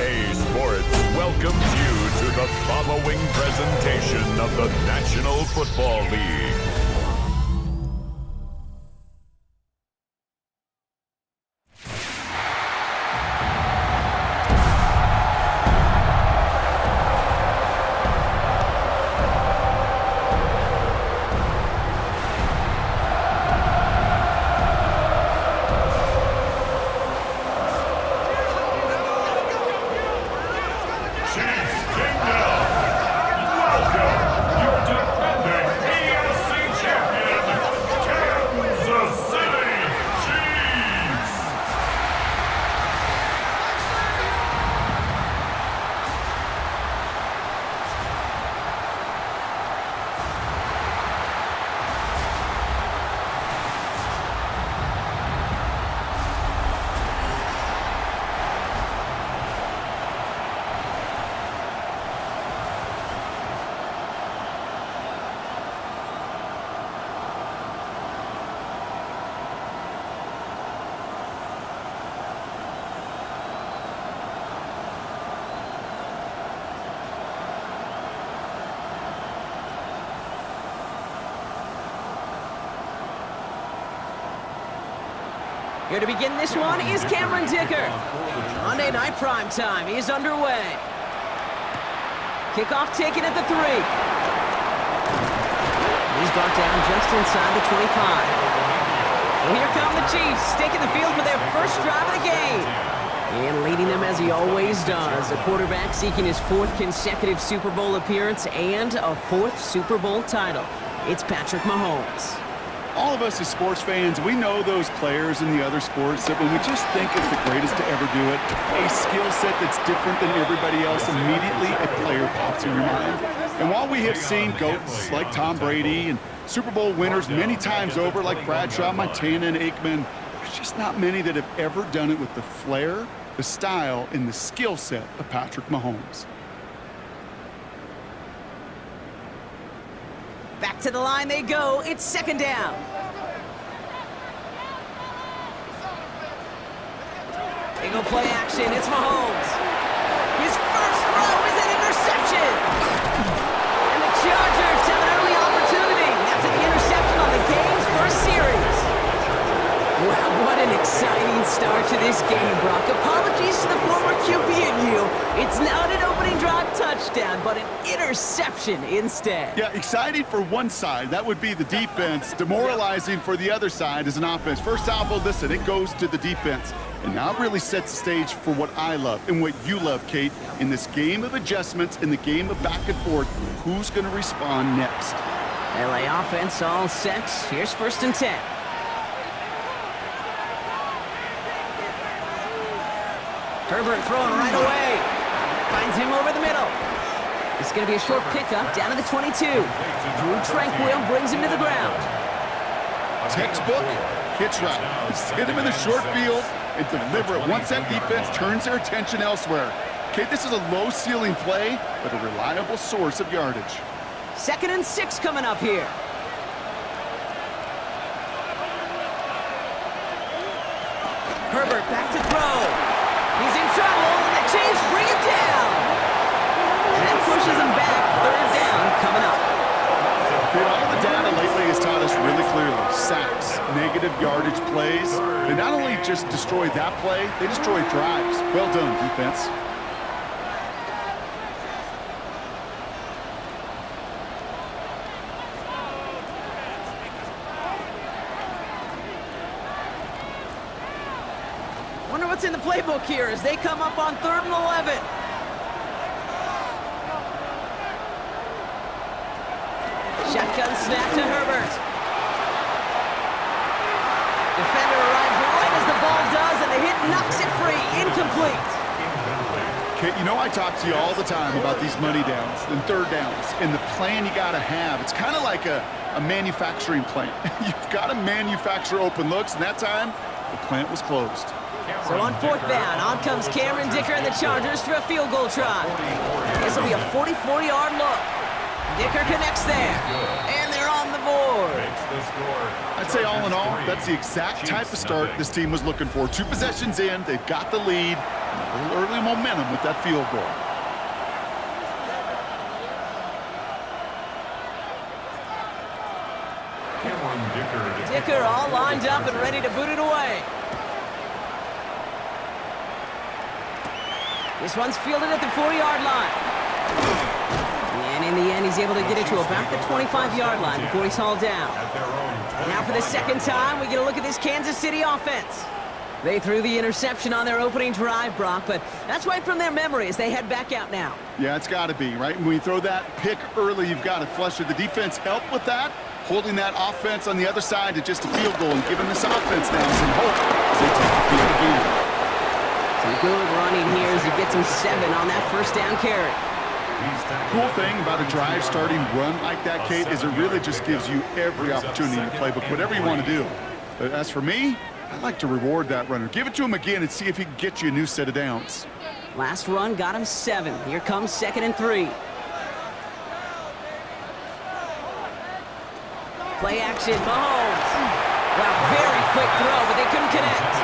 EA Sports welcomes you to the following presentation of the National Football League. Here to begin this one is Cameron Dicker. Monday Night Primetime is underway. Kickoff taken at the 3. He's brought down just inside the 25. So here come the Chiefs, taking the field for their first drive of the game. And leading them as he always does, the quarterback seeking his 4th consecutive Super Bowl appearance and a 4th Super Bowl title. It's Patrick Mahomes. All of us as sports fans, we know those players in the other sports that when we just think of the greatest to ever do it, a skill set that's different than everybody else, immediately a player pops in your mind. And while we have seen GOATs like Tom Brady and Super Bowl winners many times over like Bradshaw, Montana, and Aikman, there's just not many that have ever done it with the flair, the style, and the skill set of Patrick Mahomes. Back to the line they go. It's 2nd down. They go play action. It's Mahomes. His first throw is an interception. And the Chargers have an early opportunity. That's an interception on the game's first series. Wow, what an exciting start to this game, Brock. Apologies to the former QB in you. It's not an opening drive touchdown, but an interception instead. Yeah, exciting for one side. That would be the defense. Demoralizing for the other side as an offense. First salvo, listen, it goes to the defense. And now it really sets the stage for what I love and what you love, Kate, in this game of adjustments, in the game of back and forth. Who's going to respond next? LA offense all set. Here's 1st and 10. Herbert throwing right away. Finds him over the middle. It's going to be a short pickup down to the 22. Drew Tranquil brings him to the ground. Textbook hitch route. Just hit him in the short field and deliver it. Once that defense turns their attention elsewhere. Okay, this is a low-ceiling play, but a reliable source of yardage. 2nd and 6 coming up here. Herbert back to throw. He's in trouble, and the Chiefs bring him down. And that pushes him back. 3rd down coming up. Okay, all the data lately has taught us really clearly. Sacks, negative yardage plays. They not only just destroy that play, they destroy drives. Well done, defense. Wonder what's in the playbook here as they come up on 3rd and 11. Shotgun snap to Herbert. Defender arrives right as the ball does, and the hit knocks it free. Incomplete. Okay, you know I talk to you all the time about these money downs and 3rd downs and the plan you got to have. It's kind of like a manufacturing plant. You've got to manufacture open looks, and that time the plant was closed. So on 4th down, on comes Cameron Dicker and the Chargers for a field goal try. This will be a 44-yard look. Dicker connects there, and they're on the board. I'd say all in all, that's the exact type of start this team was looking for. 2 possessions in, they've got the lead. A little early momentum with that field goal. Dicker all lined up and ready to boot it away. This one's fielded at the 4-yard line. And in the end, he's able to get it to about the 25-yard line before he's hauled down. Now for the second time, we get a look at this Kansas City offense. They threw the interception on their opening drive, Brock, but that's right from their memory as they head back out now. Yeah, it's got to be, right? When you throw that pick early, you've got to flush it. The defense helped with that, holding that offense on the other side to just a field goal and giving this offense now some hope as they take the field again. Some good running here as he gets him 7 on that first down carry. Cool thing about a drive starting run like that, Kate, is it really just gives you every opportunity in the playbook, whatever you want to do. But as for me, I like to reward that runner. Give it to him again and see if he can get you a new set of downs. Last run got him 7. Here comes 2nd and 3. Play action, Mahomes. Wow, very quick throw, but they couldn't connect.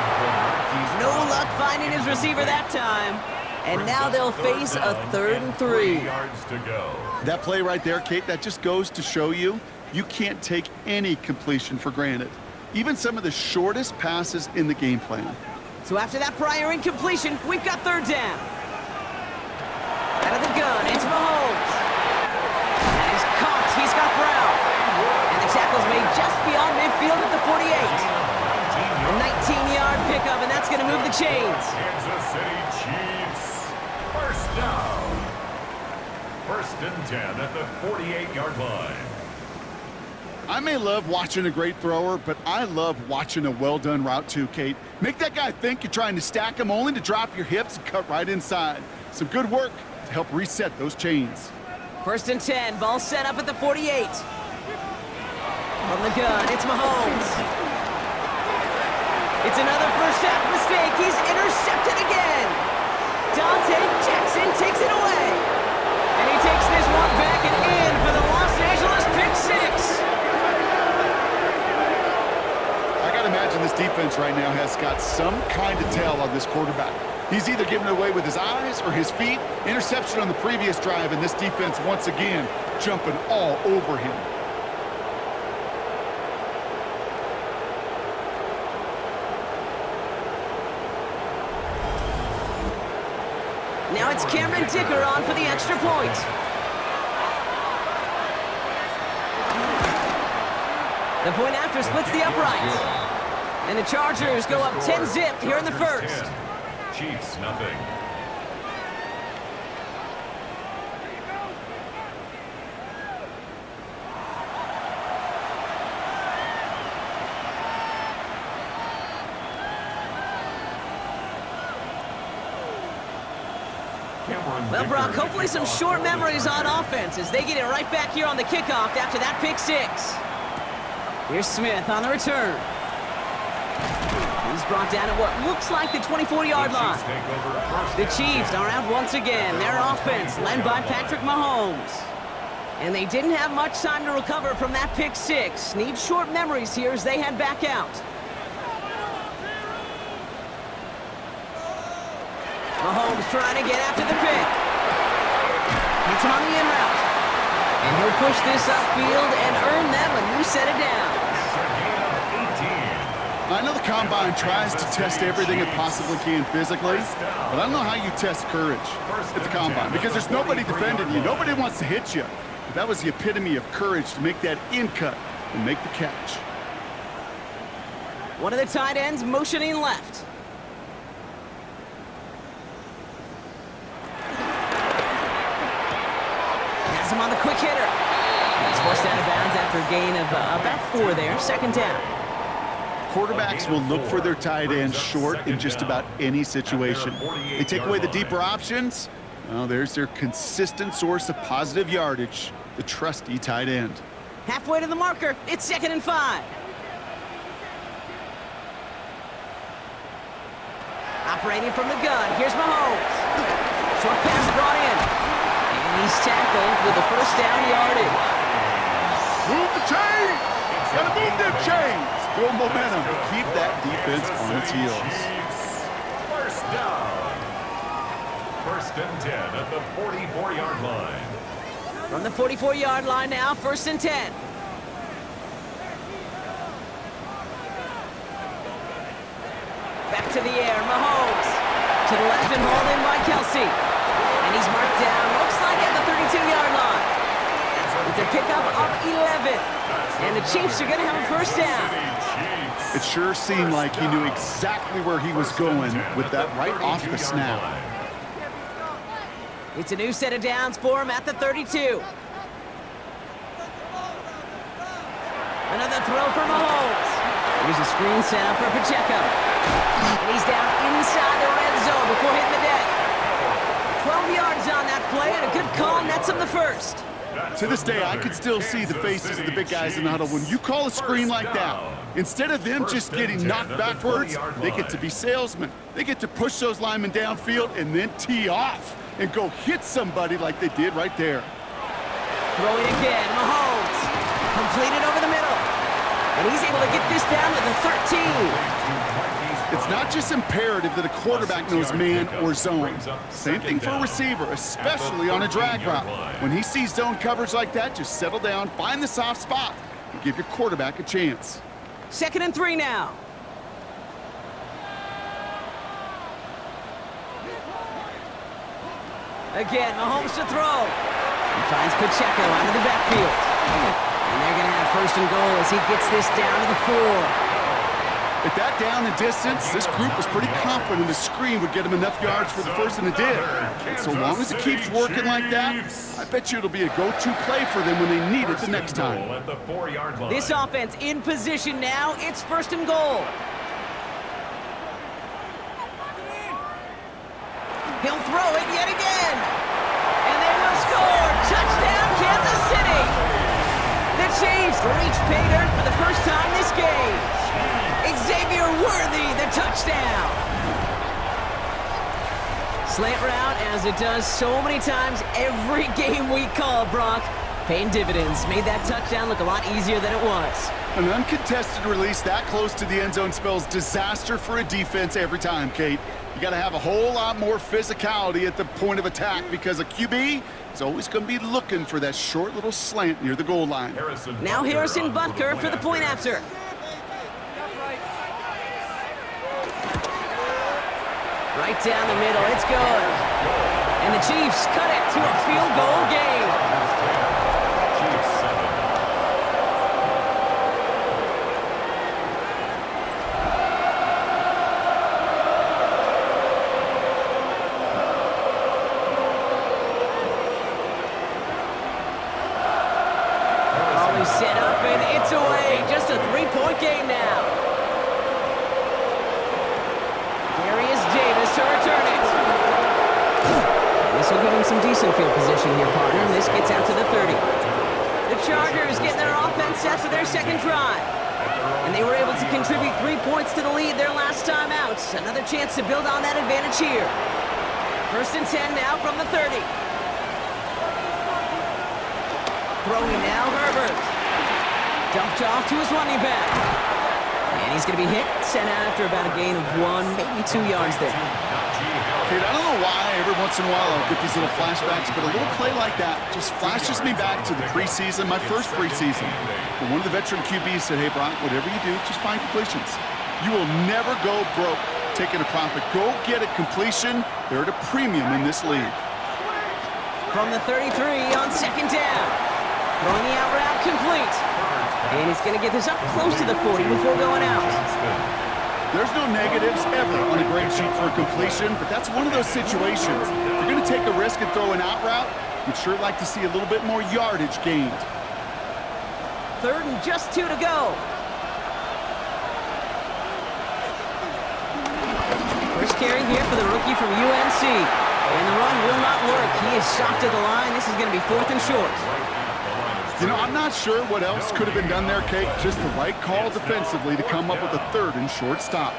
No luck finding his receiver that time. And now they'll face a 3rd and 3. That play right there, Kate, that just goes to show you can't take any completion for granted. Even some of the shortest passes in the game plan. So after that prior incompletion, we've got 3rd down. Out of the gun, it's Mahomes. And he's caught. He's got Brown. And the tackle's made just beyond midfield at the 48. A 19-yard pickup, and that's going to move the chains. Kansas City Chiefs. First down. 1st and 10 at the 48-yard line. I may love watching a great thrower, but I love watching a well-done route too, Kate. Make that guy think you're trying to stack him only to drop your hips and cut right inside. Some good work to help reset those chains. 1st and 10, ball set up at the 48. From the gun, it's Mahomes. It's another first half mistake. He's intercepted again. Dante Jackson takes it away. And he takes this one back and in for the Los Angeles pick 6. Imagine this defense right now has got some kind of tell on this quarterback. He's either giving it away with his eyes or his feet. Interception on the previous drive, and this defense once again jumping all over him. Now it's Cameron Dicker on for the extra point. The point after splits the upright. And the Chargers go up 10-zip here in the first. Chiefs, nothing. Well, Brock, hopefully some short memories on offense as they get it right back here on the kickoff after that pick 6. Here's Smith on the return. He's brought down at what looks like the 24-yard line. The Chiefs are out once again. Their offense led by Patrick Mahomes. And they didn't have much time to recover from that pick 6. Need short memories here as they head back out. Mahomes trying to get after the pick. It's on the in route. And he'll push this upfield and earn them a new set of downs. I know the Combine tries to test everything it possibly can physically, but I don't know how you test courage at the Combine because there's nobody defending you. Nobody wants to hit you. But that was the epitome of courage to make that in cut and make the catch. One of the tight ends motioning left. Has him on the quick hitter. He's forced out of bounds after a gain of about 4 there. 2nd down. Quarterbacks will look for their tight ends short in just about any situation. They take away the deeper options. Well, there's their consistent source of positive yardage, the trusty tight end. Halfway to the marker, it's 2nd and 5. Operating from the gun, here's Mahomes. Short pass brought in. And he's tackled with the first down yardage. Move the chains! Gotta move them chains! Build momentum. Keep that defense on its heels. First down. First and 10 at the 44-yard line. From the 44-yard line now, first and 10. Back to the air, Mahomes. To the left and hauled in by Kelsey. And he's marked down, looks like at the 32-yard line. It's a pickup of 11. And the Chiefs are going to have a first down. It sure seemed like he knew exactly where he was going with that right off the snap. It's a new set of downs for him at the 32. Another throw for Mahomes. Here's a screen set up for Pacheco. And he's down inside the red zone before hitting the deck. 12 yards on that play, and a good call nets him the first. To this day, I could still see the faces of the big guys in the huddle. When you call a screen like that, instead of them just getting knocked backwards, they get to be salesmen. They get to push those linemen downfield and then tee off and go hit somebody like they did right there. Throwing again, Mahomes. Completed over the middle. And he's able to get this down to the 13. It's not just imperative that a quarterback knows man or zone. Same thing for a receiver, especially on a drag route. When he sees zone coverage like that, just settle down, find the soft spot, and give your quarterback a chance. 2nd and 3 now. Again, Mahomes to throw. He finds Pacheco out of the backfield. And they're going to have first and goal as he gets this down to the 4. At that down and distance, this group was pretty confident the screen would get him enough yards for the first, and it did. And so long as it keeps working like that, I bet you it'll be a go-to play for them when they need it the next time. This offense in position now. It's first and goal. He'll throw it yet again. And they will score. Touchdown, Kansas City. The Chiefs reach pay dirt for the first time this game. Xavier Worthy, the touchdown. Slant route, as it does so many times every game we call, Brock. Paying dividends. Made that touchdown look a lot easier than it was. An uncontested release that close to the end zone spells disaster for a defense every time, Kate. You got to have a whole lot more physicality at the point of attack because a QB is always going to be looking for that short little slant near the goal line. Now Harrison Butker for the point after. Right down the middle, it's good. And the Chiefs cut it to a field goal game. Always set up and it's away. Just a 3-point game now. To return it. This will give him some decent field position here, partner. And this gets out to the 30. The Chargers get their offense set for their second drive. And they were able to contribute 3 points to the lead their last time out. Another chance to build on that advantage here. First and 10 now from the 30. Throwing now, Herbert. Dumped off to his running back. And he's going to be hit, sent out after about a gain of 1, maybe 2 yards there. Kate, I don't know why every once in a while I'll get these little flashbacks, but a little play like that just flashes me back to the preseason, my first preseason. And one of the veteran QBs said, hey, Brock, whatever you do, just find completions. You will never go broke taking a profit. Go get a completion. They're at a premium in this league. From the 33 on second down. Throwing the out route complete. And he's going to get this up close to the 40 before going out. There's no negatives ever on a grade sheet for a completion, but that's one of those situations. If you're going to take a risk and throw an out route, you'd sure like to see a little bit more yardage gained. 3rd and just 2 to go. First carry here for the rookie from UNC. And the run will not work. He is soft at the line. This is going to be 4th and short. You know, I'm not sure what else could have been done there, Kate. Just the right call defensively to come up with a 3rd and short stop.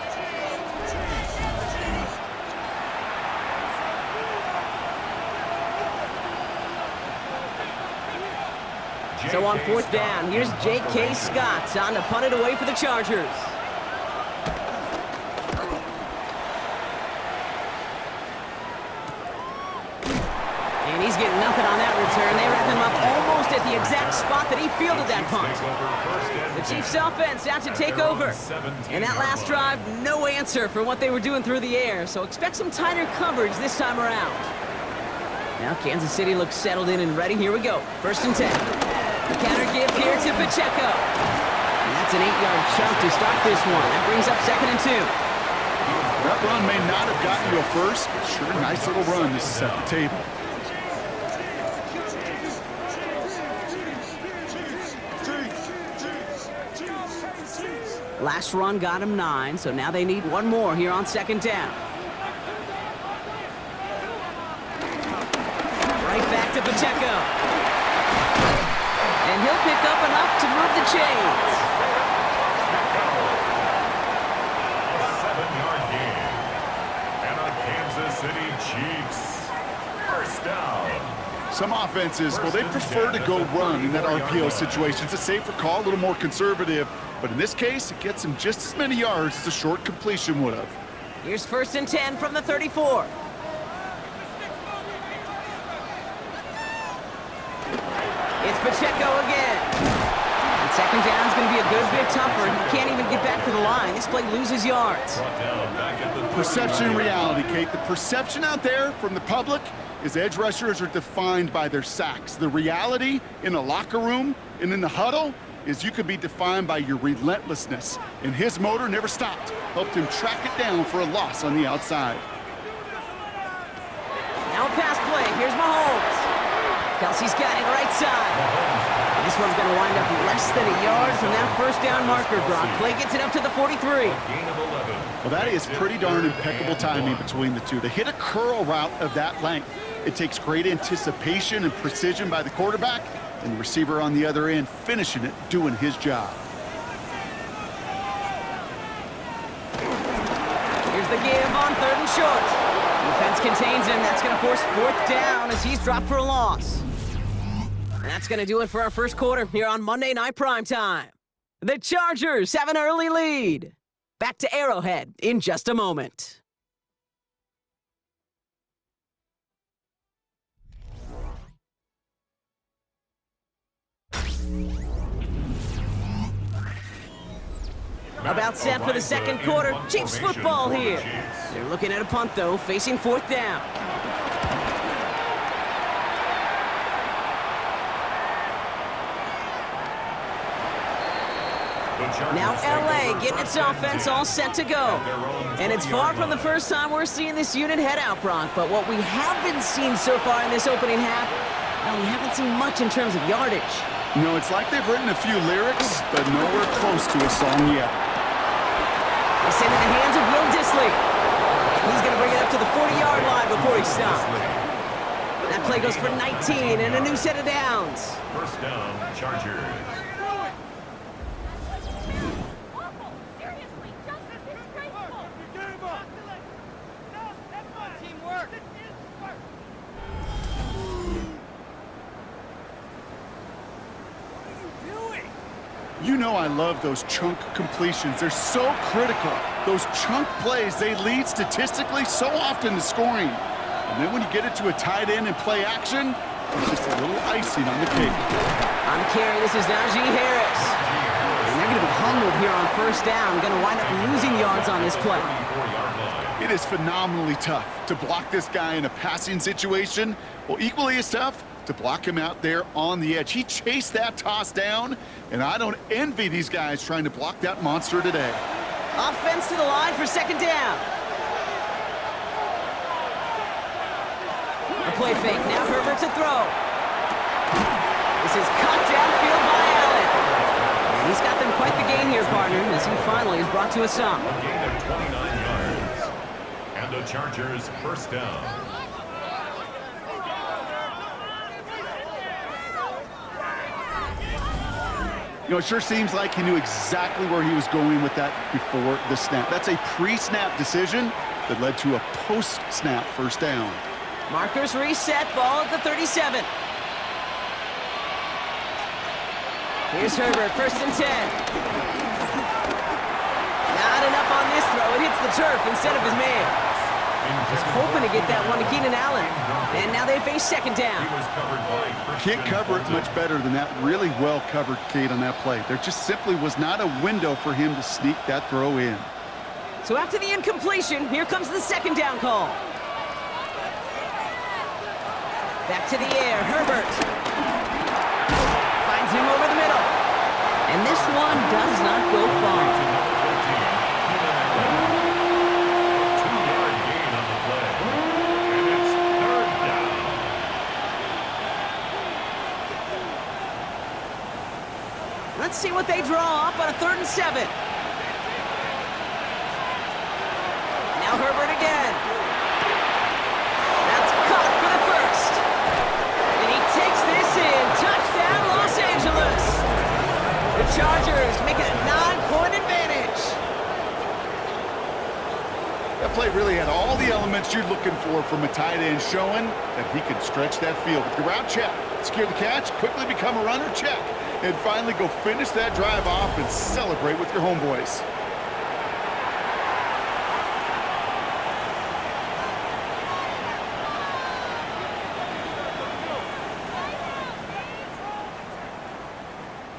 So on 4th down, here's J.K. Scott on to punt it away for the Chargers. And he's getting nothing on that return. They wrap him up almost at the exact spot that he fielded that punt. The Chiefs offense out to take over. And that last drive, no answer for what they were doing through the air. So expect some tighter coverage this time around. Now Kansas City looks settled in and ready. Here we go. 1st and 10. The counter give here to Pacheco. And that's an 8-yard chunk to start this one. That brings up 2nd and 2. That run may not have gotten you a first, but sure, nice little run to set the table. Last run got him 9, so now they need one more here on 2nd down. Right back to Pacheco. And he'll pick up enough to move the chains. A 7-yard gain. And a Kansas City Chiefs 1st down. Some offenses, well, they prefer to go run in that RPO situation. It's a safer call, a little more conservative. But in this case, it gets him just as many yards as a short completion would have. Here's 1st and 10 from the 34. It's Pacheco again. And 2nd down is going to be a good bit tougher. He can't even get back to the line. This play loses yards. Perception and reality, Kate. The perception out there from the public is edge rushers are defined by their sacks. The reality in a locker room and in the huddle is you could be defined by your relentlessness. And his motor never stopped. Helped him track it down for a loss on the outside. Now a pass play. Here's Mahomes. Kelsey's got it right side. And this one's going to wind up less than a yard from that 1st down marker, Brock. Play gets it up to the 43. Well, that is pretty darn impeccable timing between the two. To hit a curl route of that length, it takes great anticipation and precision by the quarterback, and the receiver on the other end finishing it, doing his job. Here's the give on 3rd and short. Defense contains him. That's going to force 4th down as he's dropped for a loss. And that's going to do it for our 1st quarter here on Monday Night Primetime. The Chargers have an early lead. Back to Arrowhead in just a moment. About set for the 2nd quarter. Chiefs football here. They're looking at a punt, though, facing 4th down. Now LA getting its offense all set to go. And it's far from the first time we're seeing this unit head out, Brock. But what we haven't seen so far in this opening half, well, we haven't seen much in terms of yardage. No, it's like they've written a few lyrics, but nowhere close to a song yet. They send it in the hands of Will Dissly. And he's going to bring it up to the 40-yard line before he stops. That play goes for 19 and a new set of downs. 1st down, Chargers. You know I love those chunk completions. They're so critical. Those chunk plays, they lead statistically so often to scoring. And then when you get it to a tight end and play action, it's just a little icing on the cake. On the carry, this is Najee Harris. And they're going to be humbled here on 1st down. Going to wind up losing yards on this play. It is phenomenally tough to block this guy in a passing situation. Well, equally as tough to block him out there on the edge. He chased that toss down, and I don't envy these guys trying to block that monster today. Offense to the line for 2nd down. A play fake. Now Herbert to throw. This is cut downfield by Allen. And he's got them quite the gain here, partner, as he finally is brought to a stop. A gain of 29 yards. And the Chargers 1st down. You know, it sure seems like he knew exactly where he was going with that before the snap. That's a pre-snap decision that led to a post-snap 1st down. Markers reset, ball at the 37. Here's Herbert, 1st and 10. Not enough on this throw. It hits the turf instead of his man. Was hoping to get that one to Keenan Allen. And now they face second down. He was covered by Can't cover it much better than that really well-covered Kate on that play. There just simply was not a window for him to sneak that throw in. So after the incompletion, here comes the second down call. Back to the air, Herbert. Finds him over the middle. And this one does not go far. Two-yard gain on the play. And it's third down. Let's see what they draw up on a 3rd and 7. Now Herbert again. That's caught for the first. And he takes this in. Touchdown, Los Angeles. The Chargers make it a 9-point advantage. That play really had all the elements you're looking for from a tight end, showing that he could stretch that field. With the route, check. Secure the catch, quickly become a runner, check. And finally go finish that drive off and celebrate with your homeboys.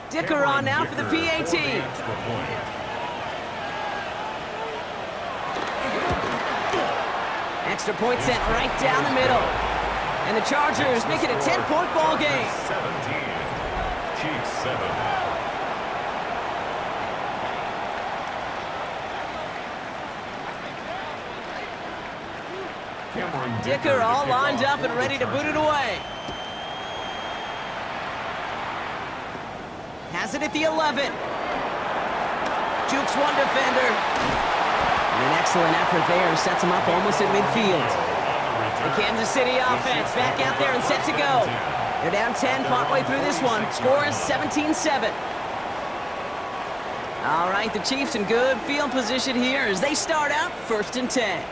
Tiburon now for the PAT. Extra point sent right down the middle. And the Chargers make it a 10-point ball game. 17. Chiefs 7. Dicker all lined up and ready to boot it away. Has it at the 11. Jukes one defender. And an excellent effort there sets him up almost at midfield. The Kansas City offense back out there and set to go. They're down 10 partway through this one. Score is 17-7. All right, the Chiefs in good field position here as they start out 1st and 10.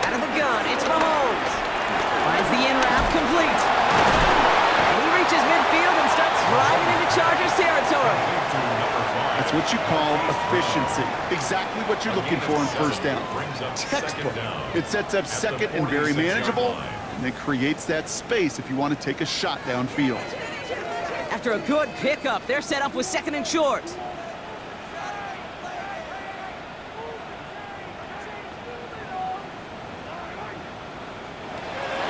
Out of the gun, it's Mahomes. Finds the in route complete. And he reaches midfield and starts driving into Chargers territory. That's what you call efficiency. Exactly what you're looking for in 1st down. Textbook. It sets up 2nd and very manageable, and then creates that space if you want to take a shot downfield. After a good pickup, they're set up with 2nd and short.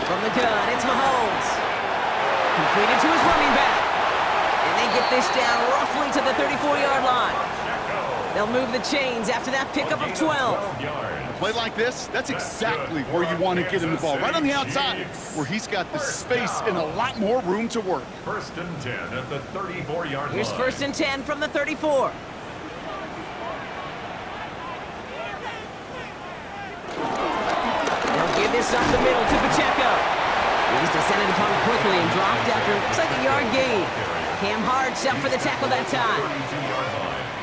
From the gun, it's Mahomes. Completed to his running back. And they get this down roughly to the 34-yard line. They'll move the chains after that pickup of 12. A play like this, that's exactly where you want to get him the ball. Right on the outside, where he's got the space and a lot more room to work. 1st and 10 at the 34-yard line. Here's 1st and 10 from the 34. They'll give this up the middle to Pacheco. He's descended upon quickly and dropped after it looks like a yard gain. Cam Hart's up for the tackle that time.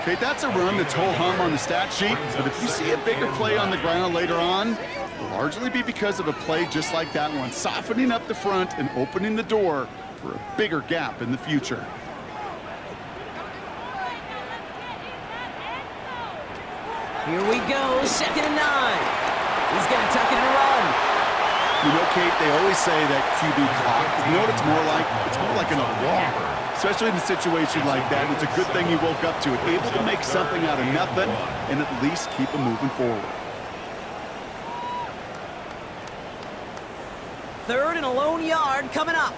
Okay, that's a run that's whole hum on the stat sheet, but if you see a bigger play on the ground later on, it'll largely be because of a play just like that one, softening up the front and opening the door for a bigger gap in the future. Here we go, 2nd and 9. He's going to tuck it and run. You know, Kate, they always say that QB clock. You know what it's more like? It's more like an alarm. Especially in a situation like that, it's a good thing he woke up to it. Able to make something out of nothing and at least keep him moving forward. 3rd and a lone yard coming up.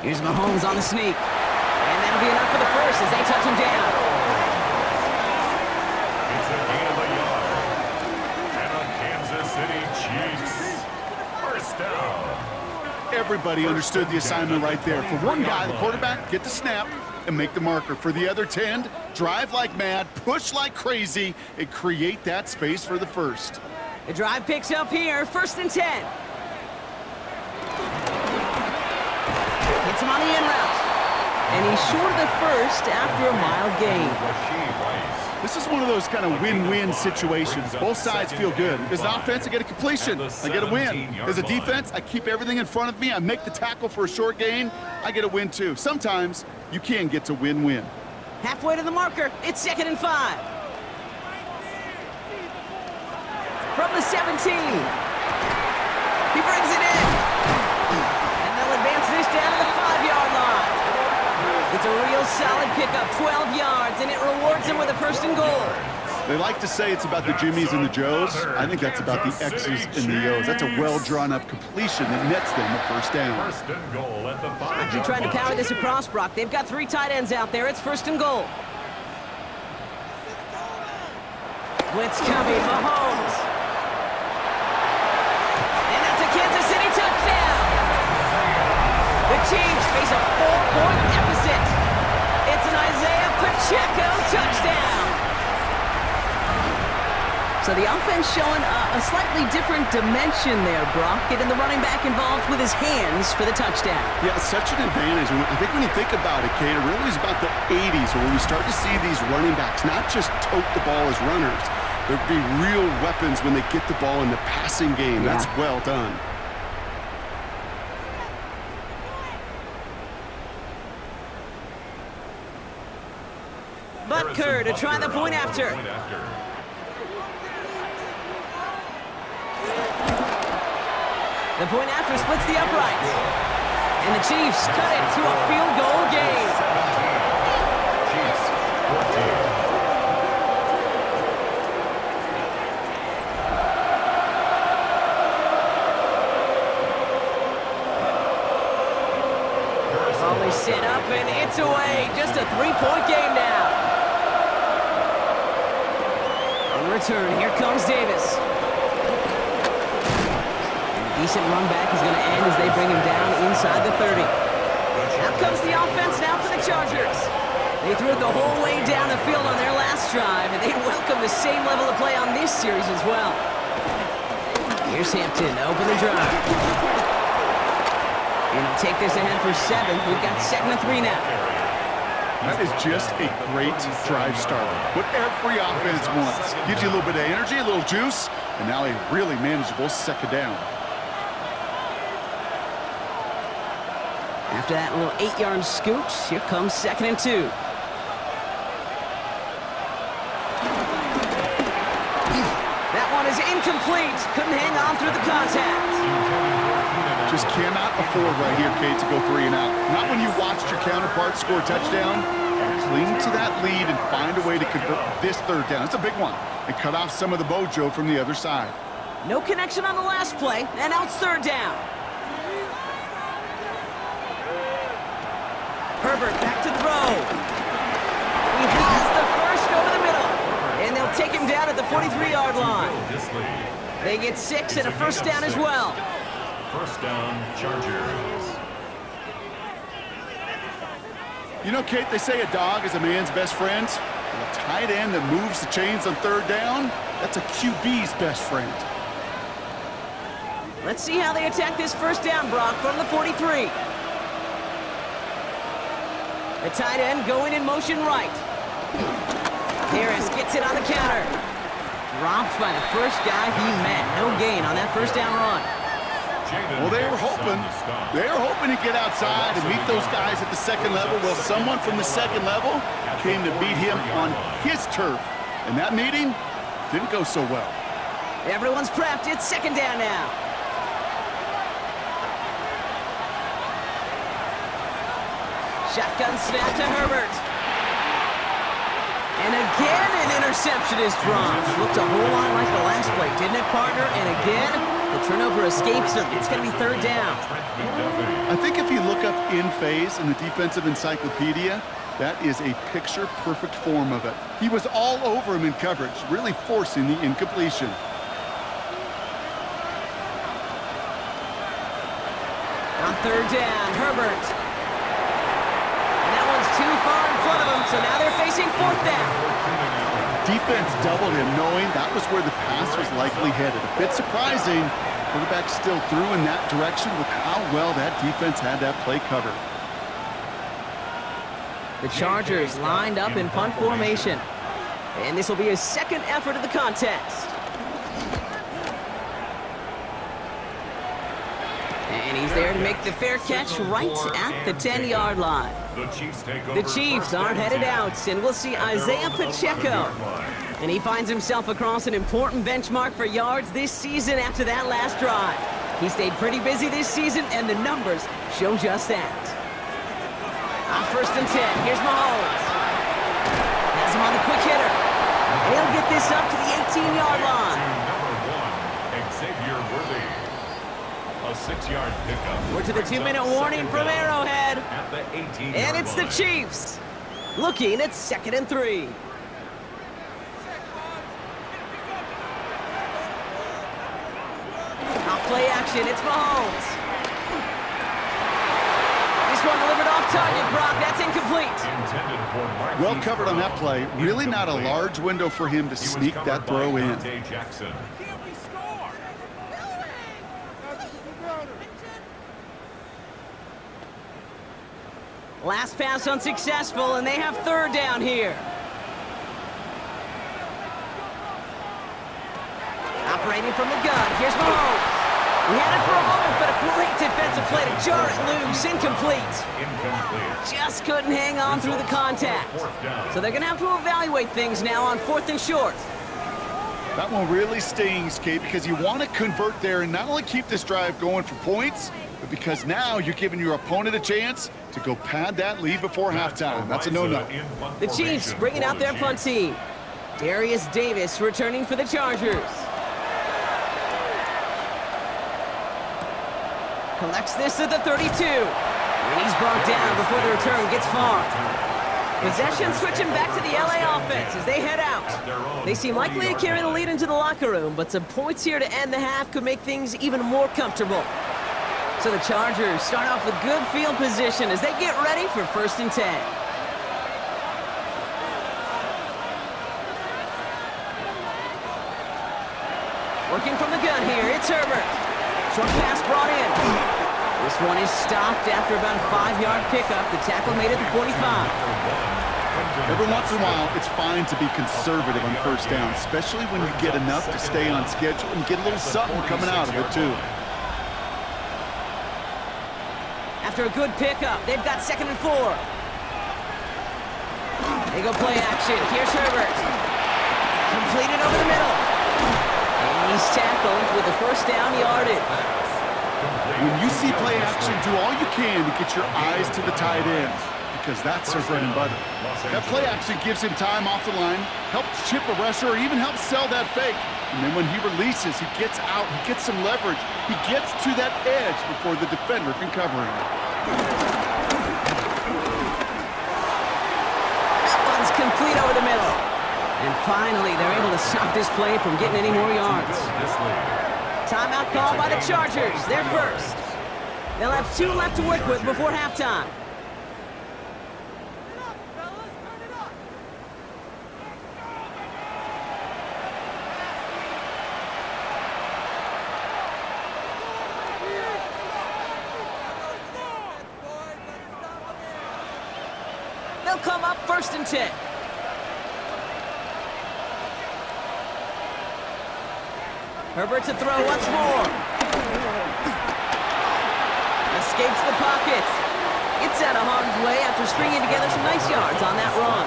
Here's Mahomes on the sneak. And that'll be enough for the first as they touch him down. It's a gain of a yard. And a Kansas City Chiefs 1st down. Everybody understood the assignment right there. For one guy, the quarterback, get the snap and make the marker. For the other 10, drive like mad, push like crazy, and create that space for the first. The drive picks up here, 1st and 10. Hits him on the in route. And he's short of the first after a mild gain. This is one of those kind of win-win situations. Both sides feel good. As an offense, I get a completion. I get a win. As a defense, I keep everything in front of me. I make the tackle for a short gain. I get a win, too. Sometimes you can get to win-win. Halfway to the marker, it's 2nd and 5. From the 17. He brings it in. And they'll advance this down to the 5-yard line. It's a real solid pickup, 12 yards, and it rewards them with a 1st and goal. They like to say it's about the Jimmies and the Joes. I think that's about the X's and the O's. That's a well-drawn-up completion that nets them a 1st down. 1st and goal at the 5-yard They're trying to power this across, Brock. They've got 3 tight ends out there. It's 1st and goal. Blitz coming, Mahomes. And that's a Kansas City touchdown. The Chiefs face a 4-point deficit. It's an Isaiah Pacheco touchdown. So the offense showing a slightly different dimension there, Brock, getting the running back involved with his hands for the touchdown. Yeah, it's such an advantage. And I think when you think about it, Kate, it really is about the 80s where we start to see these running backs not just tote the ball as runners. There'd be real weapons when they get the ball in the passing game. Yeah. That's well done. Butker to try the point after. The point after splits the uprights. And the Chiefs cut it to a field goal game. 17. Chiefs, 14. Only set up and it's away. Just a 3-point game now. On return, here comes Davis. Decent run back is going to end as they bring him down inside the 30. Out comes the offense now for the Chargers. They threw it the whole way down the field on their last drive, and they welcome the same level of play on this series as well. Here's Hampton to open the drive. And he'll take this ahead for 7. We've got 2nd and 3 now. That is just a great drive starter. What every offense wants. Gives you a little bit of energy, a little juice, and now a really manageable 2nd down. After that little 8-yard scoot, here comes 2nd and 2. That one is incomplete. Couldn't hang on through the contact. Just cannot afford right here, Kate, to go 3 and out. Not when you watched your counterpart score a touchdown. Cling to that lead and find a way to convert this 3rd down. It's a big one. And cut off some of the mojo from the other side. No connection on the last play, and now it's 3rd down. Herbert back to throw. He has the first over the middle. And they'll take him down at the 43-yard line. They get 6 and a 1st down as well. 1st down, Chargers. You know, Kate, they say a dog is a man's best friend. A tight end that moves the chains on 3rd down, that's a QB's best friend. Let's see how they attack this 1st down, Brock, from the 43. The tight end going in motion right. Harris gets it on the counter. Dropped by the first guy he met. No gain on that 1st down run. Well, they were hoping to get outside and meet those guys at the 2nd level. Well, someone from the 2nd level came to beat him on his turf. And that meeting didn't go so well. Everyone's prepped. It's 2nd down now. Shotgun snap to Herbert. And again, an interception is dropped. Looked a whole lot like the last play, didn't it, partner? And again, the turnover escapes him. It's going to be 3rd down. I think if you look up in phase in the defensive encyclopedia, that is a picture-perfect form of it. He was all over him in coverage, really forcing the incompletion. On 3rd down, Herbert. Too far in front of him, so now they're facing 4th down. Defense doubled him, knowing that was where the pass was likely headed. A bit surprising. Quarterback still threw in that direction with how well that defense had that play covered. The Chargers lined up in punt formation. And this will be his 2nd effort of the contest. And he's there to make the fair catch right at the 10-yard line. The Chiefs take over. The Chiefs are headed out, and we'll see Isaiah Pacheco. And he finds himself across an important benchmark for yards this season after that last drive. He stayed pretty busy this season, and the numbers show just that. On 1st and 10, here's Mahomes. Has him on the quick hitter. And he'll get this up to the 18-yard line. Number 1, Xavier Worthy. A 6-yard pickup. We're to the 2-minute warning from Arrowhead. At the 18-yard And it's the line. Chiefs looking at 2nd and 3. Off play action, it's Mahomes. This one delivered off target, Brock. That's incomplete. Intended for Marquise Well covered on that Brown. play. Really not a Incomplete. large window for him to He was sneak covered that by throw in. Dante Jackson. Last pass unsuccessful, and they have 3rd down here. Operating from the gun, here's Mahomes. He had it for a moment, but a great defensive play to jar it loose. Incomplete. Incomplete. Just couldn't hang on through the contact. 4th down. So they're going to have to evaluate things now on 4th and short. That one really stings, Kate, because you want to convert there and not only keep this drive going for points, but because now you're giving your opponent a chance to go pad that lead before halftime. That's a no-no. The Chiefs bringing out their punt team. Darius Davis returning for the Chargers. Collects this at the 32. And he's brought down before the return gets far. Possession switching back to the LA offense as they head out. They seem likely to carry the lead into the locker room, but some points here to end the half could make things even more comfortable. So the Chargers start off with good field position as they get ready for 1st and 10. Working from the gun here, it's Herbert. Short pass brought in. This one is stopped after about a 5-yard pickup. The tackle made it to 45. Every once in a while, it's fine to be conservative on 1st down, especially when you get enough to stay on schedule and get a little something coming out of it, too. After a good pickup, they've got 2nd and 4. They go play action. Here's Herbert. Completed over the middle. And he's tackled with the 1st down yardage. When you see play action, do all you can to get your eyes to the tight end, because that's their bread and butter. That play action gives him time off the line, helps chip a rusher, or even helps sell that fake. And then when he releases, he gets out, he gets some leverage. He gets to that edge before the defender can cover him. That one's complete over the middle. And finally, they're able to stop this play from getting any more yards. Timeout called by the Chargers. They're first. They'll have 2 left to work with before halftime. They'll come up 1st and 10. Herbert to throw once more. Escapes the pocket. Gets out of harm's way after stringing together some nice yards on that run.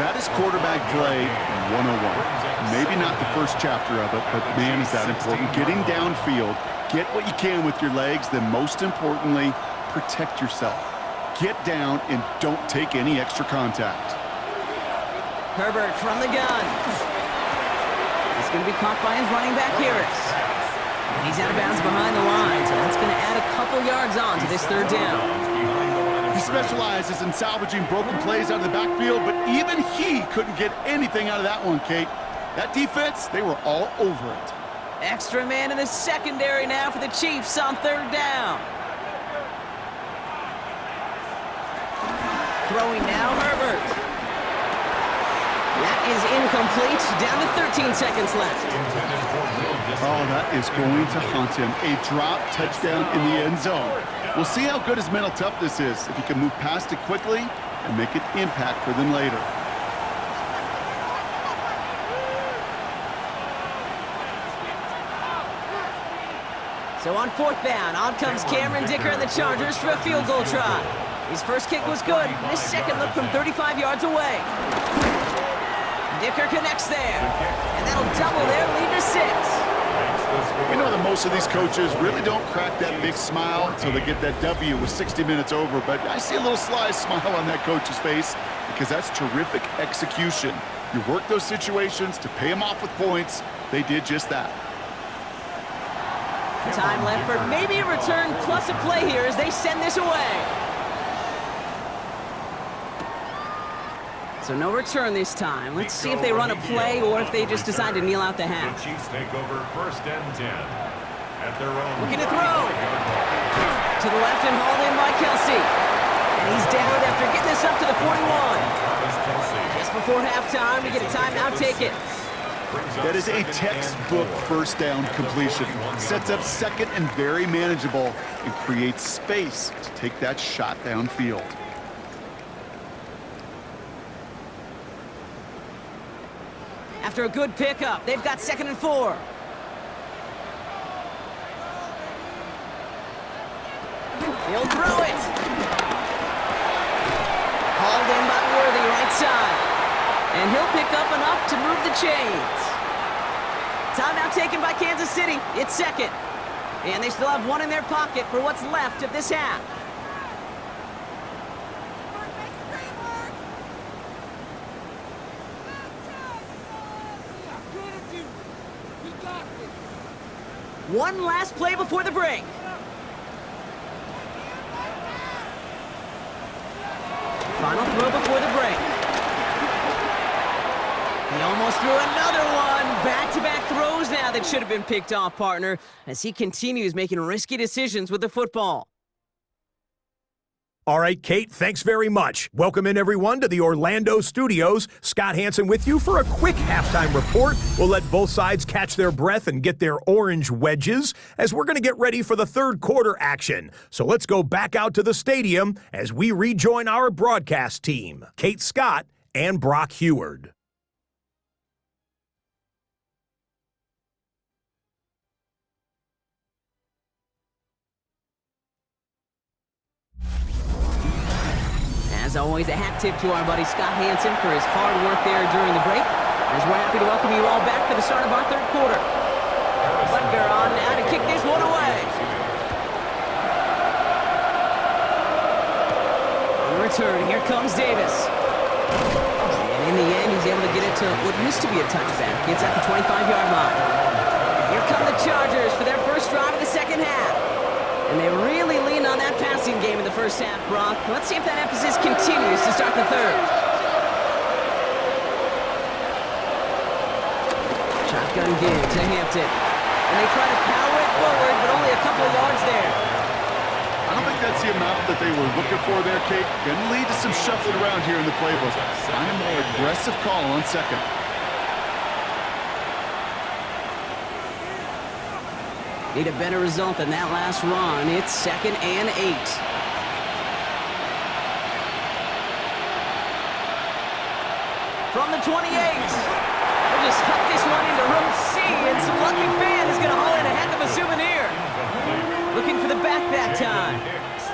That is quarterback play 101. Maybe not the first chapter of it, but man, is that important. Getting downfield, get what you can with your legs, then most importantly, protect yourself. Get down and don't take any extra contact. Herbert from the gun. He's going to be caught by his running back, Harris. And he's out of bounds behind the line, so that's going to add a couple yards on to this 3rd down. He specializes in salvaging broken plays out of the backfield, but even he couldn't get anything out of that one, Kate. That defense, they were all over it. Extra man in the secondary now for the Chiefs on 3rd down. Throwing now, Herbert. That is incomplete. Down to 13 seconds left. Oh, that is going to haunt him. A drop touchdown in the end zone. We'll see how good his mental toughness is, if he can move past it quickly and make an impact for them later. So on 4th down, on comes Cameron Dicker and the Chargers for a field goal try. His first kick was good. His second look from 35 yards away. Dicker connects there. And that'll double their lead to 6. We know that most of these coaches really don't crack that big smile until they get that W with 60 minutes over, but I see a little sly smile on that coach's face because that's terrific execution. You work those situations to pay them off with points. They did just that. Time left for maybe a return plus a play here as they send this away. So no return this time. Let's see if they run a play or if they just decide to kneel out the half. The Chiefs take over 1st and 10 at their own. Looking to throw. To the left and hauled in by Kelsey. And he's down after getting this up to the 41. Just before halftime, we get a timeout, take it. That is a textbook first down completion. Sets up second and very manageable and creates space to take that shot downfield. After a good pickup, they've got 2nd and 4. He'll throw it. Hauled in by Worthy, right side. And he'll pick up enough to move the chains. Timeout taken by Kansas City. It's 2nd. And they still have 1 in their pocket for what's left of this half. One last play before the break. Final throw before the break. He almost threw another one. Back-to-back throws now that should have been picked off, partner, as he continues making risky decisions with the football. All right, Kate, thanks very much. Welcome in, everyone, to the Orlando studios. Scott Hansen with you for a quick halftime report. We'll let both sides catch their breath and get their orange wedges as we're going to get ready for the third quarter action. So let's go back out to the stadium as we rejoin our broadcast team, Kate Scott and Brock Heward. As always, a hat tip to our buddy Scott Hansen for his hard work there during the break, as we're happy to welcome you all back for the start of our third quarter. Butker on now to kick this one away. On return, here comes Davis. And in the end, he's able to get it to what used to be a touchback. It's at the 25-yard line. Here come the Chargers for their first drive of the second half. And they really leaned on that passing game in the first half, Brock. Let's see if that emphasis continues to start the third. Shotgun give to Hampton. And they try to power it forward, but only a couple of yards there. I don't think that's the amount that they were looking for there, Kate. Going to lead to some shuffling around here in the playbook. Find a more aggressive call on second. Need a better result than that last run. It's 2nd and 8. From the 28. They'll just huck this one into row C, and some lucky fan is going to haul in a heck of a souvenir. Looking for the back that time.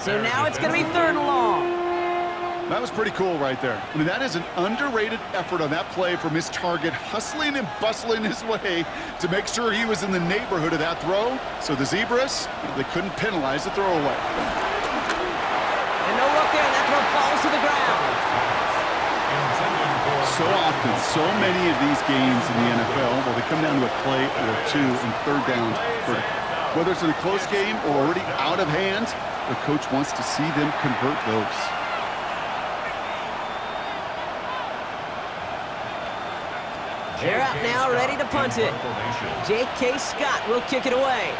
So now it's going to be 3rd and long. That was pretty cool right there. I mean, that is an underrated effort on that play from his target, hustling and bustling his way to make sure he was in the neighborhood of that throw. So the Zebras, they couldn't penalize the throwaway. And no look there, and that throw falls to the ground. So often, so many of these games in the NFL, well, they come down to a play or two in third downs. Whether it's in a close game or already out of hand, the coach wants to see them convert those. They're out now, ready to punt it. J.K. Scott will kick it away.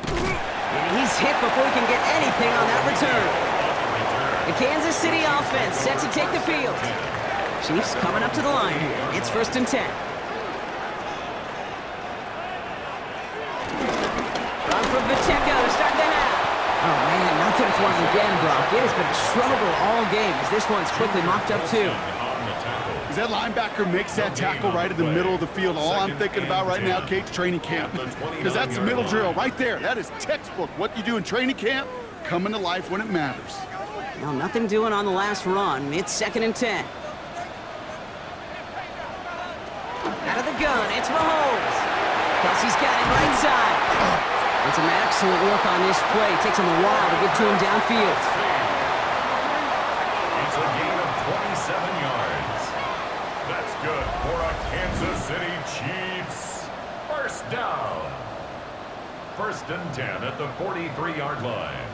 And he's hit before he can get anything on that return. The Kansas City offense set to take the field. Chiefs coming up to the line here. It's 1st and 10. Run from Pacheco to start the half. Oh, man, nothing for him again, Brock. It has been a struggle all game as this one's quickly mopped up, too. As that linebacker makes that tackle right in the middle of the field, all I'm thinking about right now, Kate, training camp. Because that's the middle drill right there. That is textbook. What you do in training camp, coming to life when it matters. Well, nothing doing on the last run. It's 2nd and 10. Out of the gun, it's Mahomes. Kelsey's got him right side. And some excellent work on this play. Takes him a while to get to him downfield. It's a gain of 27 yards. That's good for a Kansas City Chiefs. First down. 1st and 10 at the 43-yard line.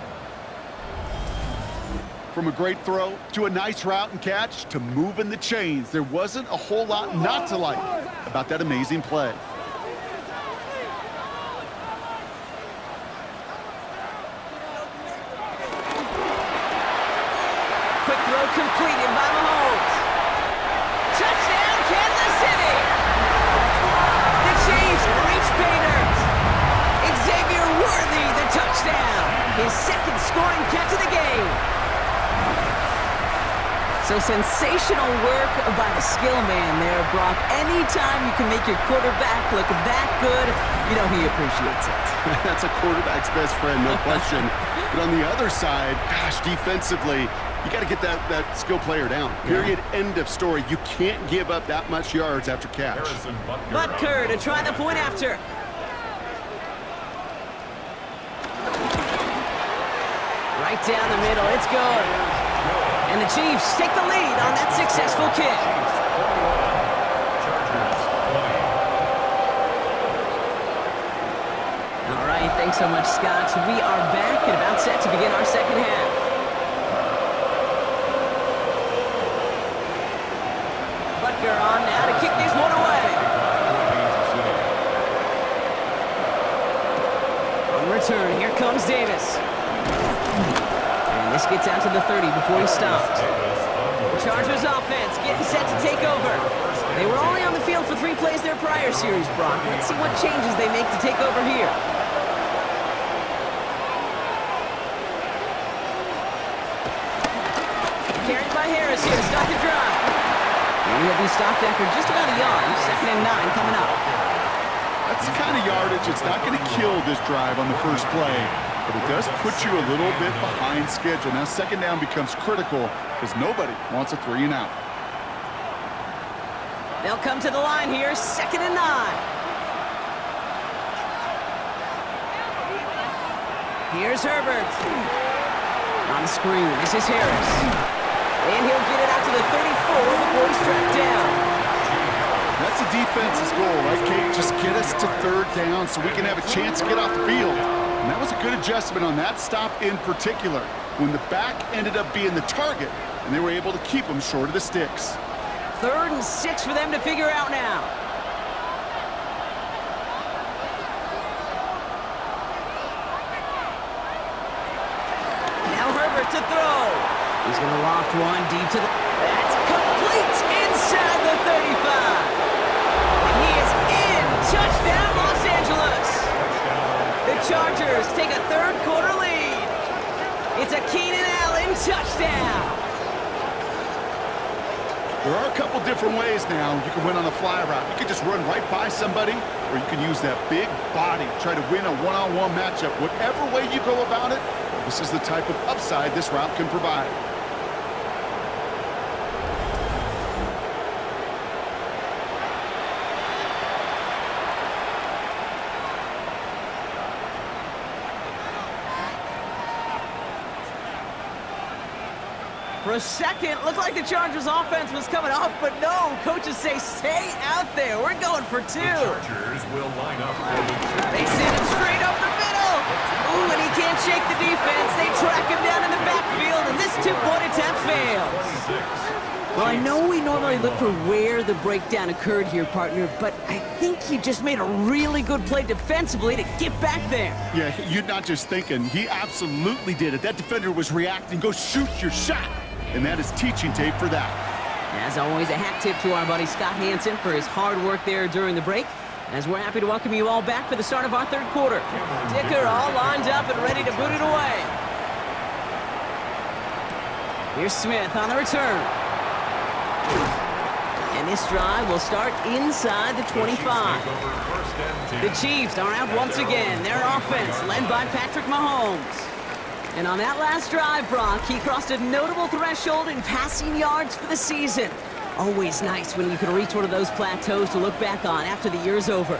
From a great throw to a nice route and catch to moving the chains, there wasn't a whole lot not to like about that amazing play. Quick throw completed by Mahomes. Touchdown, Kansas City! The Chiefs reach pay dirt. Xavier Worthy, the touchdown. His 2nd scoring catch of the game. So sensational work by the skill man there, Brock. Anytime you can make your quarterback look that good, you know he appreciates it. That's a quarterback's best friend, no question. But on the other side, gosh, defensively, you got to get that skill player down. Period. End of story. You can't give up that much yards after catch. Butker to try the point after. Right down the middle. It's good. And the Chiefs take the lead on that successful kick. All right, thanks so much, Scott. We are back and about set to begin our 2nd half. Butker on now to kick this one away. On return, here comes Davis. And this gets out to the 30 before he stopped. The Chargers offense getting set to take over. They were only on the field for 3 plays their prior series, Brock. Let's see what changes they make to take over here. Carried by Harris here to start the drive. And he'll be stopped after just about a yard. 2nd and 9 coming up. That's the kind of yardage that's not going to kill this drive on the first play. But it does put you a little bit behind schedule. Now 2nd down becomes critical because nobody wants a 3 and out. They'll come to the line here, 2nd and 9. Here's Herbert. On the screen, this is Harris. And he'll get it out to the 34 before he's tracked down. That's a defense's goal, right, Kate? Just get us to 3rd down so we can have a chance to get off the field. And that was a good adjustment on that stop in particular, when the back ended up being the target, and they were able to keep him short of the sticks. 3rd and 6 for them to figure out now. Now Herbert to throw. He's going to loft one deep to the... That's complete inside the 35. And he is in. Touchdown, Los Angeles. The Chargers take a 3rd quarter lead. It's a Keenan Allen touchdown. There are a couple different ways now you can win on a fly route. You can just run right by somebody, or you can use that big body, try to win a one-on-one matchup. Whatever way you go about it, this is the type of upside this route can provide. For a second, looked like the Chargers offense was coming off, but no, coaches say stay out there. We're going for 2. The Chargers will line up for the 2. They send him straight up the middle. Ooh, and he can't shake the defense. They track him down in the backfield, and this 2-point attempt fails. Well, I know we normally look for where the breakdown occurred here, partner, but I think he just made a really good play defensively to get back there. Yeah, you're not just thinking. He absolutely did it. That defender was reacting. Go shoot your shot. And that is teaching tape for that. As always, a hat tip to our buddy Scott Hansen for his hard work there during the break, as we're happy to welcome you all back for the start of our 3rd quarter. Dicker all lined up and ready to boot it away. Here's Smith on the return. And this drive will start inside the 25. The Chiefs are out once again. Their offense led by Patrick Mahomes. And on that last drive, Brock, he crossed a notable threshold in passing yards for the season. Always nice when you can reach one of those plateaus to look back on after the year's over.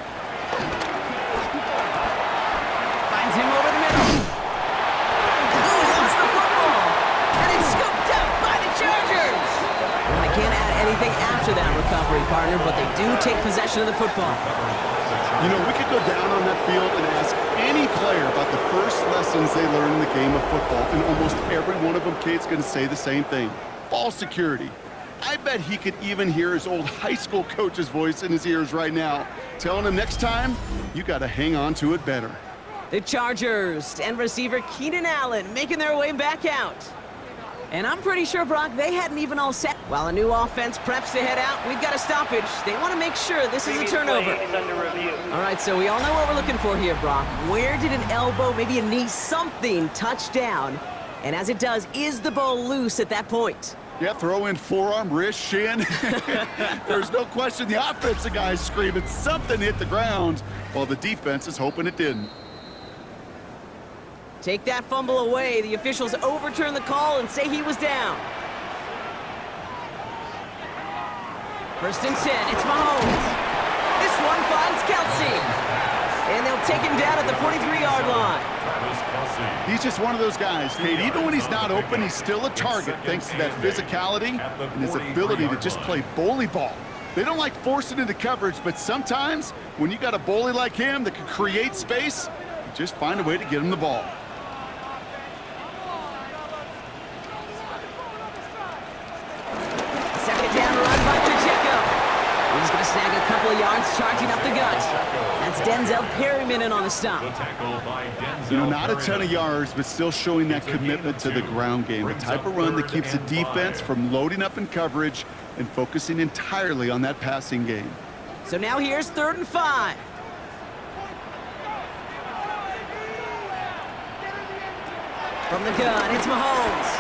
Finds him over the middle. Oh, he lost the football. And it's scooped up by the Chargers. Well, they can't add anything after that recovery, partner, but they do take possession of the football. You know, we could go down on that field and ask any player about the first lessons they learned in the game of football, and almost every one of them, Kate's going to say the same thing. Ball security. I bet he could even hear his old high school coach's voice in his ears right now, telling him next time, you got to hang on to it better. The Chargers and receiver Keenan Allen making their way back out. And I'm pretty sure, Brock, they hadn't even all set. While a new offense preps to head out, we've got a stoppage. They want to make sure this is a turnover. All right, so we all know what we're looking for here, Brock. Where did an elbow, maybe a knee, something touch down? And as it does, is the ball loose at that point? Yeah, throw in forearm, wrist, shin. There's no question the offensive guy's screaming something hit the ground, while the defense is hoping it didn't. Take that fumble away. The officials overturn the call and say he was down. 1st and 10, it's Mahomes. This one finds Kelsey. And they'll take him down at the 43-yard line. He's just one of those guys, Kate. Even when he's not open, he's still a target thanks to that physicality and his ability to just play bully ball. They don't like forcing into coverage, but sometimes when you got a bully like him that can create space, you just find a way to get him the ball. Second down run by Pacheco. He's going to snag a couple of yards charging up the gut. That's Denzel Perryman in on the stop. You know, not a ton of yards, but still showing that commitment to the ground game. The type of run that keeps the defense from loading up in coverage and focusing entirely on that passing game. So now here's 3rd and 5. From the gun, it's Mahomes.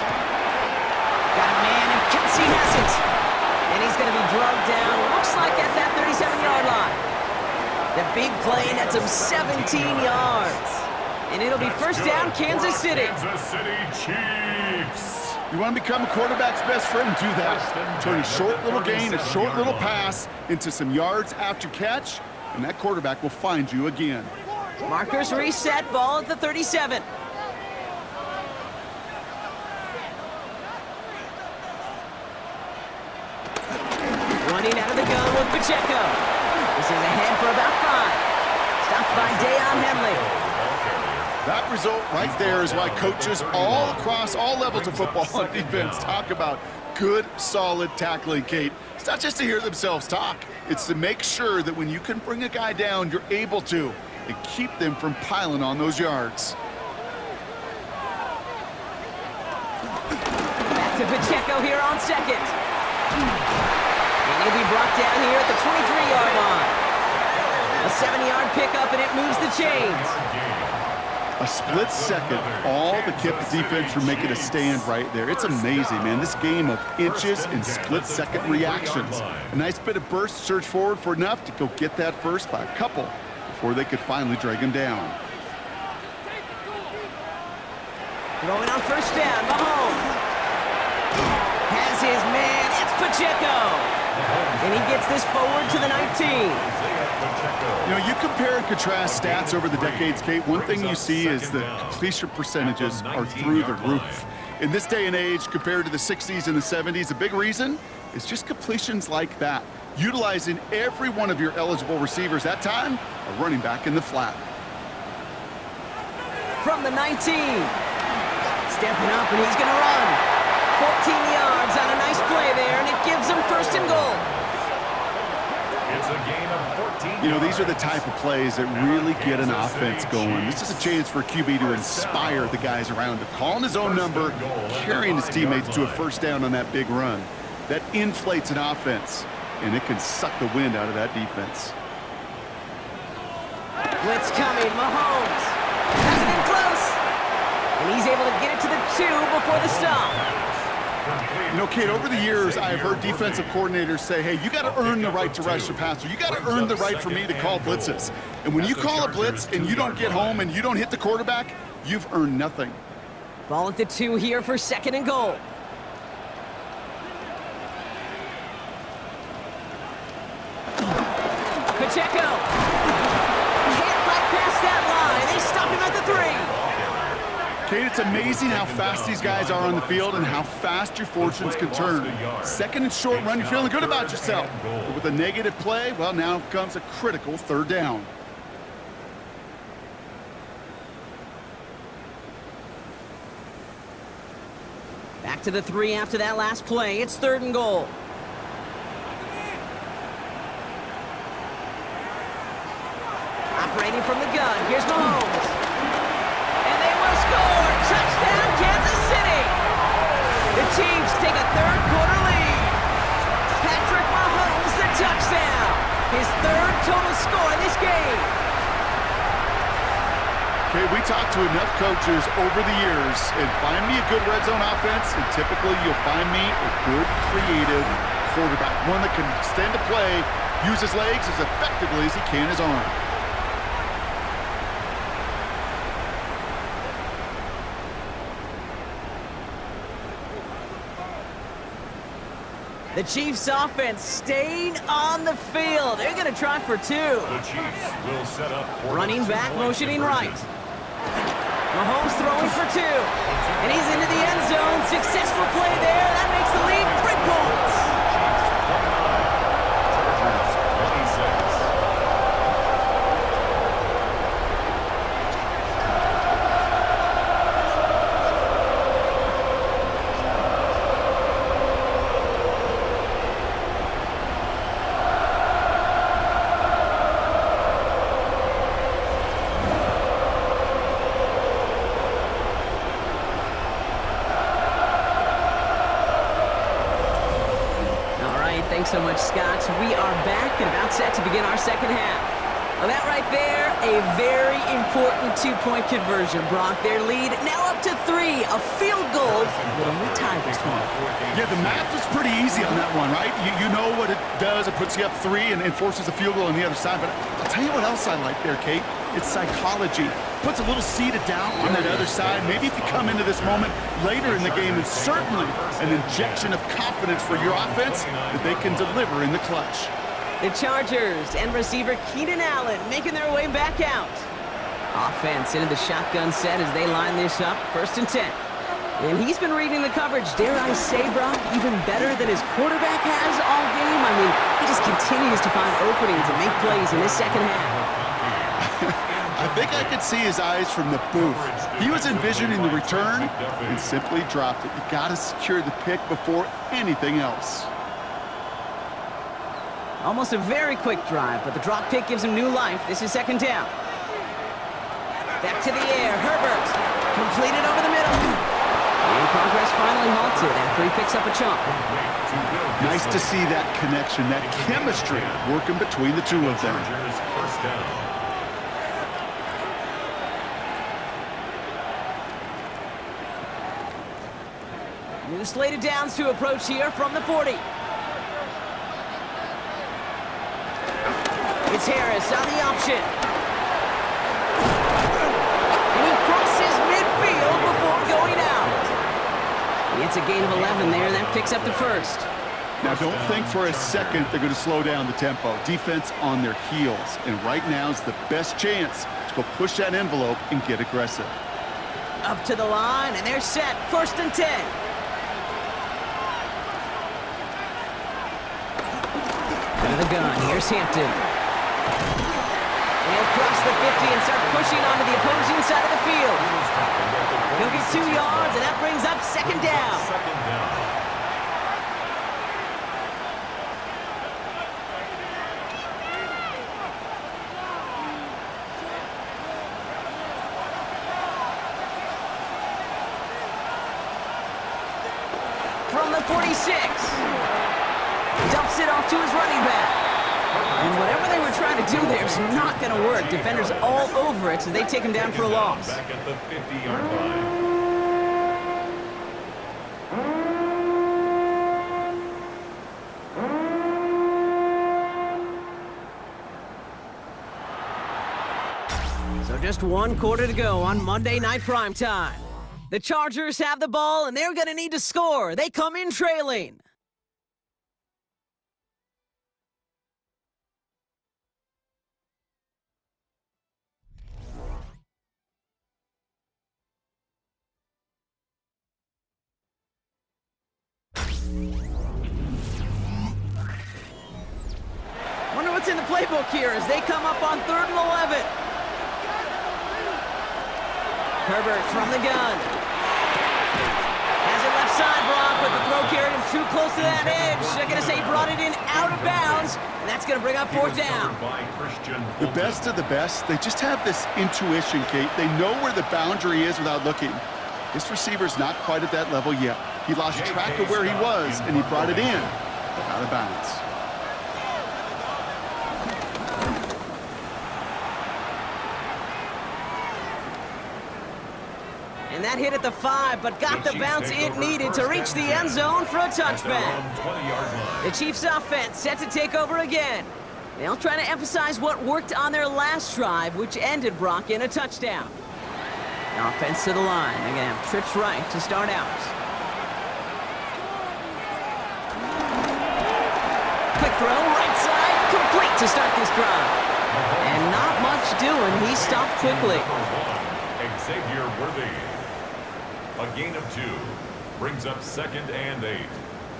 Got a man, and Kelsey has it. And he's going to be drugged down, looks like at that 37-yard line. The big play nets him 17 yards. And it'll be 1st down, Kansas City. Kansas City Chiefs. You want to become a quarterback's best friend? Do that. Turn a short little gain, a short little pass into some yards after catch, and that quarterback will find you again. Markers reset, ball at the 37. Running out of the gun with Pacheco. This is ahead for about 5. Stopped by Deion Henley. That result right there is why coaches all across all levels of football on defense talk about good, solid tackling, Kate. It's not just to hear themselves talk. It's to make sure that when you can bring a guy down, you're able to, and keep them from piling on those yards. Back to Pacheco here on 2nd. And he'll be brought down here at the 23-yard line. A 7-yard pickup, and it moves the chains. A split second, all that kept the defense from making a stand right there. It's amazing, man. This game of inches and split-second reactions. A nice bit of burst, surge forward for enough to go get that first by a couple before they could finally drag him down. Throwing on 1st down, Mahomes. Has his man, it's Pacheco. And he gets this forward to the 19. You know, you compare and contrast stats over the decades, Kate. One thing you see is the completion percentages are through the roof. In this day and age, compared to the 60s and the 70s, a big reason is just completions like that. Utilizing every one of your eligible receivers. That time, a running back in the flat. From the 19. Stepping up, and he's going to run. 14 yards on a nice play there, and it gives him 1st and goal. It's a gain of 14. You know, these are the type of plays that really get an offense going. This is a chance for a QB to inspire the guys around him. Calling his own number, carrying his teammates to a 1st down on that big run. That inflates an offense, and it can suck the wind out of that defense. Blitz coming, Mahomes. Has it in close. And he's able to get it to the 2 before the stop. You know, Kate, over the years, I've heard defensive coordinators say, hey, you got to earn the right to rush the passer. You got to earn the right for me to call blitzes. And when you call a blitz and you don't get home and you don't hit the quarterback, you've earned nothing. Ball at the 2 here for 2nd and goal. Pacheco. Can't fight past that line. They stop him at the 3. Kate, it's amazing how fast these guys are on the field and how fast your fortunes can turn. 2nd and short run, you're feeling good about yourself. But with a negative play, well, now comes a critical 3rd down. Back to the 3 after that last play. It's 3rd and goal. Operating from the gun. Here's Mahomes. And they will score. Touchdown, Kansas City. The Chiefs take a 3rd quarter lead. Patrick Mahomes, the touchdown. His 3rd total score in this game. Okay, we talked to enough coaches over the years, and find me a good red zone offense, and typically you'll find me a good creative quarterback, one that can extend a play, use his legs as effectively as he can his arm. The Chiefs offense staying on the field. They're going to try for 2. The Chiefs will set up for Running back, motioning right. Mahomes throwing for 2. And he's into the end zone. Successful play there. That makes the lead 3 points. Thanks so much, Scott. We are back and about set to begin our 2nd half. Well, that right there, a very important 2-point conversion. Brought their lead now up to 3. A field goal would only tie this one. Yeah, the math is pretty easy on that one, right? You know what it does. It puts you up 3 and forces a field goal on the other side. But I'll tell you what else I like there, Kate. It's psychology. Puts a little seed of doubt on that other side. Maybe if you come into this moment later in the game, and certainly an injection of confidence for your offense that they can deliver in the clutch. The Chargers and receiver Keenan Allen making their way back out. Offense into the shotgun set as they line this up. 1st and 10. And he's been reading the coverage, dare I say, Brock, even better than his quarterback has all game. I mean, he just continues to find openings and make plays in this 2nd half. I think I could see his eyes from the booth. He was envisioning the return and simply dropped it. You got to secure the pick before anything else. Almost a very quick drive, but the drop pick gives him new life. This is 2nd down. Back to the air. Herbert completed over the middle. And progress finally halted after he picks up a chunk. Nice to see that connection, that chemistry working between the 2 of them. First down. New slated downs to approach here from the 40. It's Harris on the option. And he crosses midfield before going out. It's a gain of 11 there. That picks up the 1st. Now, don't think for a second they're going to slow down the tempo. Defense on their heels. And right now is the best chance to go push that envelope and get aggressive. Up to the line, and they're set. 1st and 10. Out of the gun, here's Hampton. And across the 50 and start pushing onto the opposing side of the field. He'll get 2 yards, and that brings up 2nd down. From the 46. Dumps it off to his running back. And whatever they were trying to do there is not going to work. Defenders all over it, so they take him down for a loss. Back at the 50-yard line. So just 1 quarter to go on Monday Night Primetime. The Chargers have the ball, and they're going to need to score. They come in trailing. Wonder what's in the playbook here as they come up on 3rd and 11. Herbert from the gun. Has it left side, Brock, but the throw carried him too close to that edge. They're going to say he brought it in out of bounds, and that's going to bring up 4th down. The best of the best, they just have this intuition, Kate. They know where the boundary is without looking. This receiver's not quite at that level yet. He lost track of where he was, and he brought it in out of bounds. And that hit at the 5, but got the bounce it needed to reach the end zone for a touchback. The Chiefs' offense set to take over again. They'll try to emphasize what worked on their last drive, which ended Brock in a touchdown. The offense to the line. They're going to have trips right to start out. Quick throw, right side, complete to start this drive. And not much doing. He stopped quickly. Xavier Worthy. A gain of 2 brings up 2nd and 8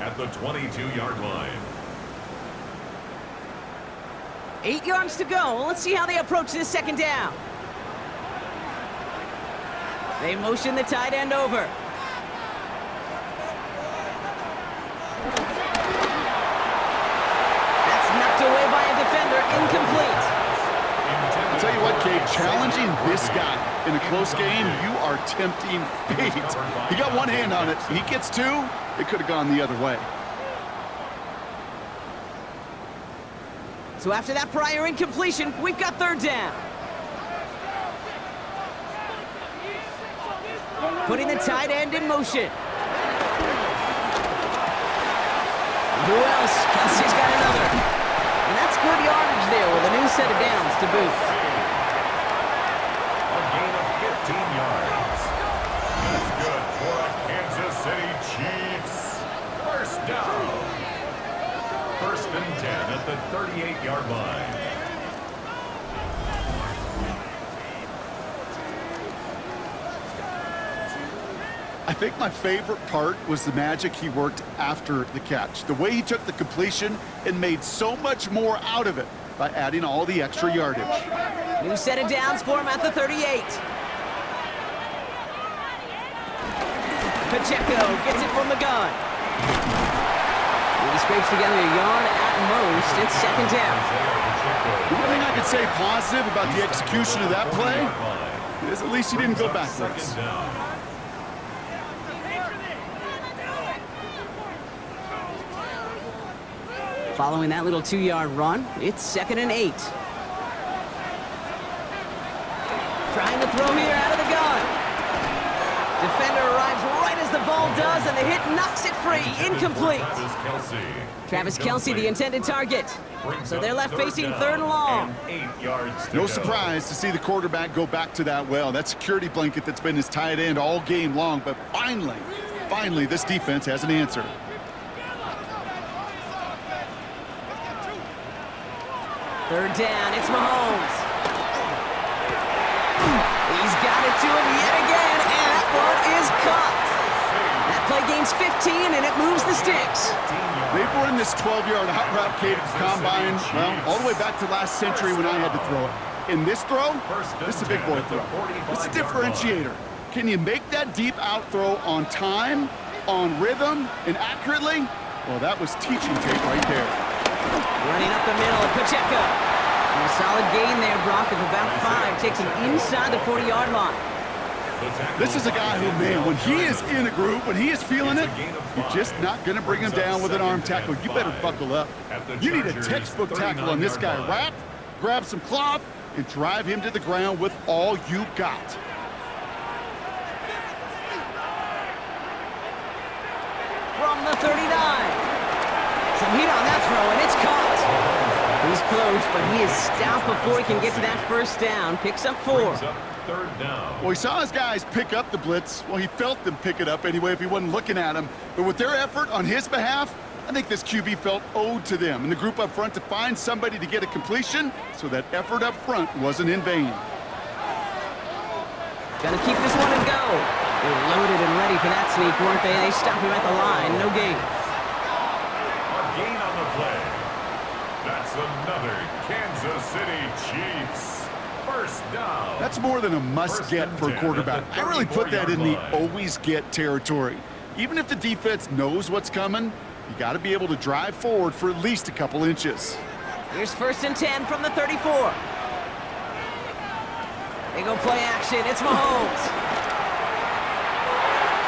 at the 22-yard line. 8 yards to go. Let's see how they approach this 2nd down. They motion the tight end over. That's knocked away by a defender, incomplete. I'll tell you what, Kate, challenging this guy in a close game, you are tempting fate. He got one hand on it. He gets 2. It could have gone the other way. So after that prior incompletion, we've got 3rd down. Putting the tight end in motion. Who else? Kelsey's got another. And that's good yardage there with a new set of downs to boot. A gain of 15 yards. That's good for a Kansas City Chiefs. 1st down. 1st and 10 at the 38-yard line. I think my favorite part was the magic he worked after the catch. The way he took the completion and made so much more out of it by adding all the extra yardage. New set of downs for him at the 38. Pacheco gets it from the gun. He scrapes together a yard at most. It's 2nd down. The one thing I could say positive about the execution of that play is at least he didn't go backwards. Following that little 2-yard run, it's 2nd and 8. Trying to throw here out of the gun. Defender arrives right as the ball does, and the hit knocks it free. Incomplete. Travis Kelce, the intended target. So they're left facing 3rd and long. No surprise to see the quarterback go back to that well. That security blanket that's been his tight end all game long, but finally, this defense has an answer. 3rd down, it's Mahomes. He's got it to him yet again, and that one is caught. That play gains 15, and it moves the sticks. They've run this 12-yard hot route Kate combine, well, all the way back to last century when I had to throw it. In this throw, this is a big boy throw. It's a differentiator. Can you make that deep out throw on time, on rhythm, and accurately? Well, that was teaching tape right there. Running up the middle, Pacheco. And a solid gain there, Brock, of about 5. Takes him inside the 40-yard line. This is a guy who, man, when he is in a groove, when he is feeling it, you're just not going to bring him down with an arm tackle. You better buckle up. You need a textbook tackle on this guy. Wrap, grab some cloth, and drive him to the ground with all you got. From the 39. Some heat on that throw, and it's caught. He's close. close, but he is stopped before he can get to that first down. Picks up 4. Brings up third down. Well, he saw his guys pick up the blitz. Well, he felt them pick it up anyway if he wasn't looking at them. But with their effort on his behalf, I think this QB felt owed to them and the group up front to find somebody to get a completion, so that effort up front wasn't in vain. Gonna keep this one and go. They were loaded and ready for that sneak, weren't they? They stopped him at the line. No gain. A gain on the play. That's another Kansas City Chiefs. First down. That's more than a must-get for a quarterback. I really put that in the always-get territory. Even if the defense knows what's coming, you got to be able to drive forward for at least a couple inches. Here's 1st and 10 from the 34. They go play action. It's Mahomes.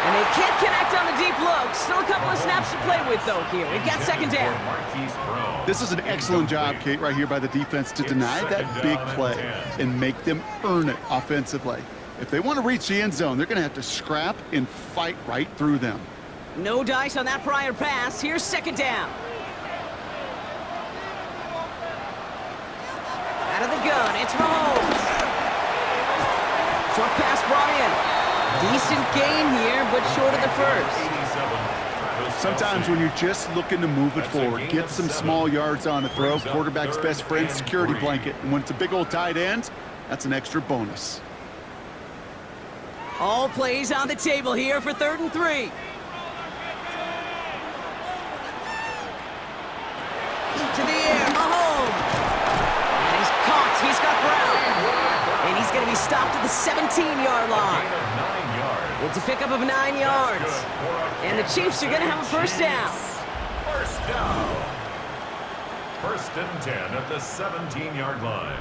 And they can't connect on the deep look. Still a couple of snaps to play with, though, here. We've got 2nd down. This is an excellent job, Kate, right here by the defense to deny that big play and make them earn it offensively. If they want to reach the end zone, they're going to have to scrap and fight right through them. No dice on that prior pass. Here's 2nd down. Out of the gun, it's Mahomes. Short pass brought in. Decent gain here, but short of the first. Sometimes when you're just looking to move it forward, get some small yards on a throw, quarterback's best friend, security blanket. And when it's a big old tight end, that's an extra bonus. All plays on the table here for 3rd and 3. To the air, Mahomes. And he's caught. He's got Brown. And he's going to be stopped at the 17-yard line. It's a pickup of 9 yards. And the Chiefs are going to have a first down. First down. 1st and 10 at the 17-yard line.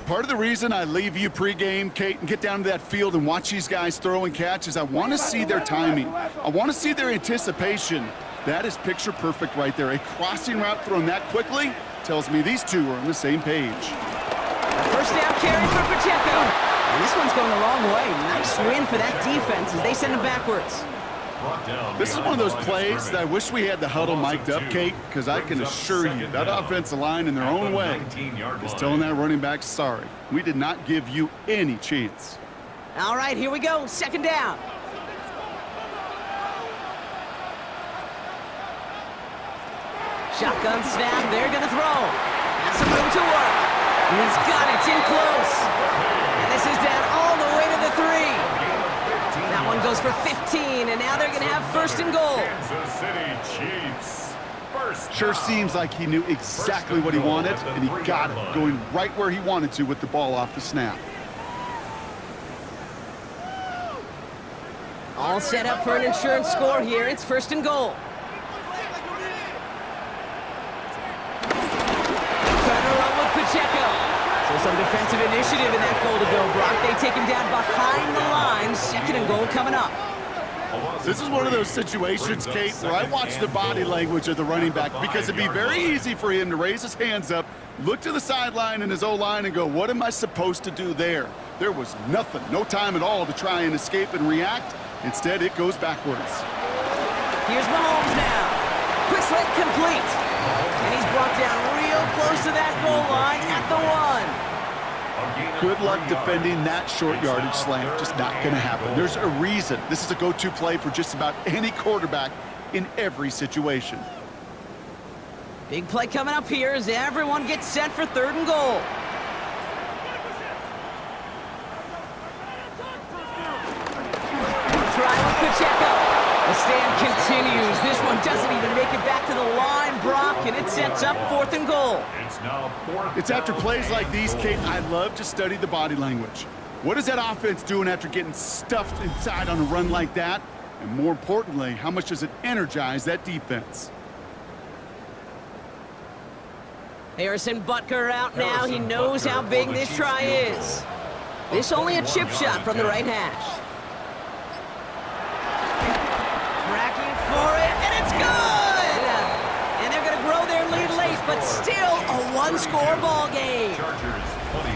Part of the reason I leave you pregame, Kate, and get down to that field and watch these guys throw and catch is I want to see their timing. I want to see their anticipation. That is picture perfect right there. A crossing route thrown that quickly tells me these two are on the same page. First down carry for Pacheco. And this one's going a long way. Nice win for that defense as they send him backwards. This is one of those plays that I wish we had the huddle mic'd up, Kate, because I can assure you that offensive line in their own way is telling that running back, sorry, we did not give you any chance. All right, here we go. 2nd down. Shotgun snap. They're going to throw. Has some room to work. And he's got it in close. And this is down all the way to the 3. That one goes for 15, and now they're going to have 1st and goal. Kansas City Chiefs. First Sure down. seems like he knew exactly what he wanted, and he got it, going right where he wanted to with the ball off the snap. All set up for an insurance score here. It's 1st and goal. Trying to run with Pacheco. So some defensive initiative in that goal to go, Brock. They take him down behind the line. 2nd and goal coming up. This is one of those situations, Kate, where I watch the body language of the running back because it'd be very easy for him to raise his hands up, look to the sideline in his O-line and go, what am I supposed to do there? There was nothing, no time at all to try and escape and react. Instead, it goes backwards. Here's Mahomes now. Quick slant complete. And he's brought down real close to that goal line at the 1. Good luck defending that short yardage slant. Just not going to happen. There's a reason. This is a go-to play for just about any quarterback in every situation. Big play coming up here as everyone gets set for 3rd and goal. Try with Pacheco. The stand continues. This one doesn't even make it back to the line, Brock, and it sets up 4th and goal. It's now 4th. It's after plays like these, Kate, I love to study the body language. What is that offense doing after getting stuffed inside on a run like that? And more importantly, how much does it energize that defense? Harrison Butker out now. He knows how big this try is. This only a chip shot from the right hash. Tracking for it, and it's good! And they're going to grow their lead late, but still a one-score ball game.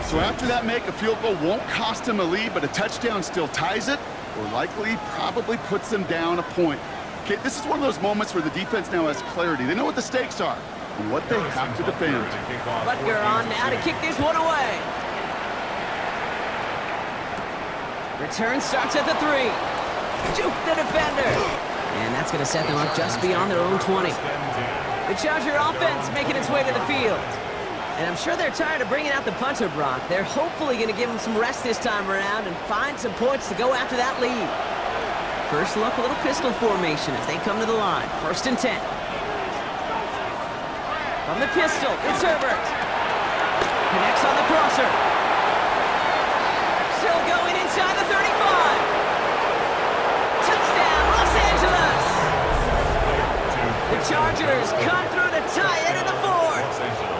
So after that make, a field goal won't cost them a lead, but a touchdown still ties it, or likely probably puts them down a point. Okay, this is one of those moments where the defense now has clarity. They know what the stakes are. and what they have to defend. Butker on now to kick this one away. Return starts at the 3. Juke the defender. And that's going to set them up just beyond their own 20. The Charger offense making its way to the field. And I'm sure they're tired of bringing out the punter, Brock. They're hopefully going to give him some rest this time around and find some points to go after that lead. First look, a little pistol formation as they come to the line. 1st and 10. From the pistol, it's Herbert. Connects on the crosser. Still going inside the 35. Touchdown, Los Angeles! The Chargers come through to tie it in the 4th.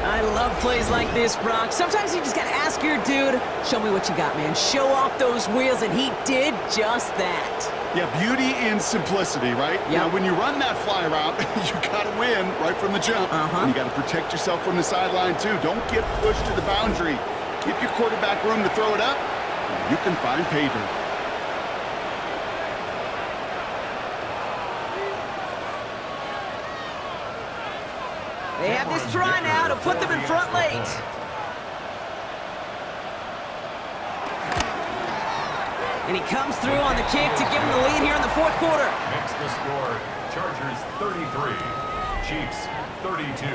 I love plays like this, Brock. Sometimes you just gotta ask your dude, show me what you got, man. Show off those wheels, and he did just that. Yeah, beauty in simplicity, right? Yep. Now, when you run that fly route, you gotta win right from the jump. And you gotta protect yourself from the sideline, too. Don't get pushed to the boundary. Give your quarterback room to throw it up, and you can find pay dirt. They have this try now to put them in front late. And he comes through on the kick to give him the lead here in the 4th quarter. Makes the score, Chargers 33, Chiefs 32.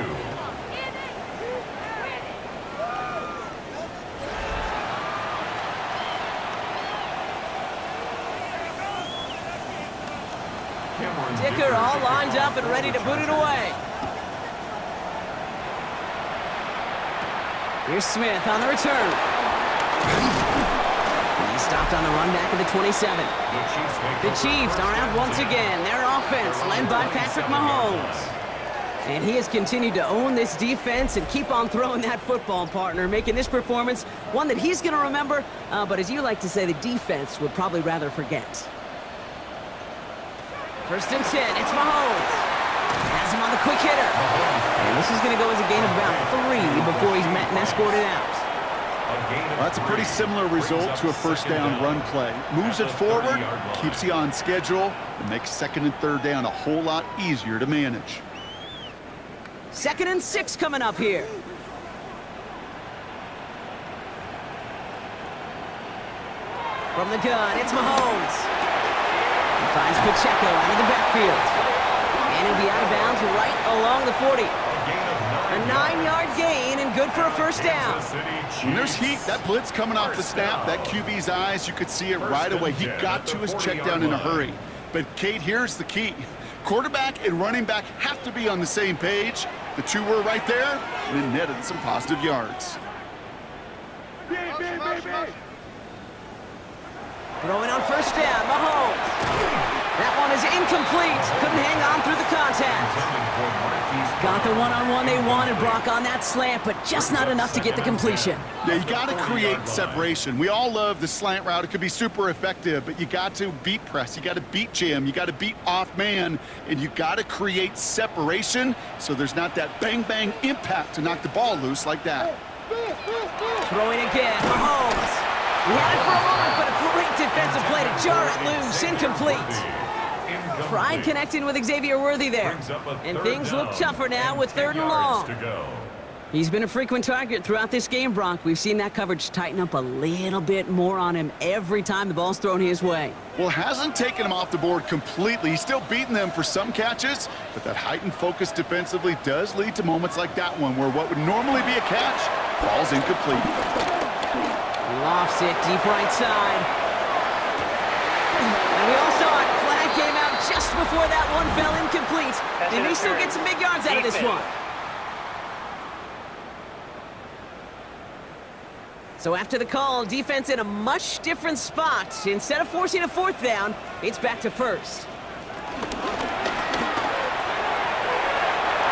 Dicker all lined up and ready to boot it away. Here's Smith on the return. He stopped on the run back at the 27. The Chiefs are out once again. Their offense led by Patrick Mahomes. And he has continued to own this defense and keep on throwing that football, partner, making this performance one that he's going to remember, but as you like to say, the defense would probably rather forget. 1st and 10, it's Mahomes. Has him on the quick hitter. And this is going to go as a gain of about 3 before he's met and escorted out. Well, that's a pretty similar result to a 1st down run play. Moves it forward, keeps you on schedule, and makes 2nd and 3rd down a whole lot easier to manage. 2nd and 6 coming up here. From the gun, it's Mahomes. He finds Pacheco out of the backfield. And he'll be out of bounds right along the 40. A 9-yard gain and good for a 1st down. When there's heat, that blitz coming off the snap, that QB's eyes, you could see it right away. He got to his check down in a hurry. But, Kate, here's the key. Quarterback and running back have to be on the same page. The 2 were right there, and it netted some positive yards. Throwing on 1st down, Mahomes. That one is incomplete. Couldn't hang on through the contact. Got the one-on-one they wanted, Brock, on that slant, but just not enough to get the completion. Yeah, you got to create separation. We all love the slant route. It could be super effective, but you got to beat press. You got to beat jam. You got to beat off man, and you got to create separation so there's not that bang-bang impact to knock the ball loose like that. Throwing again, Mahomes. He had it for a moment, but a great defensive play to jar it loose. Incomplete. Pride connecting with Xavier Worthy there. And things look tougher now with 3rd and long. He's been a frequent target throughout this game, Brock. We've seen that coverage tighten up a little bit more on him every time the ball's thrown his way. Well, hasn't taken him off the board completely. He's still beating them for some catches, but that heightened focus defensively does lead to moments like that one where what would normally be a catch falls incomplete. He lofts it deep right side. And we all saw it. Flag came out just before that one fell incomplete. They may still get some big yards out of this one. So after the call, defense in a much different spot. Instead of forcing a 4th down, it's back to 1st.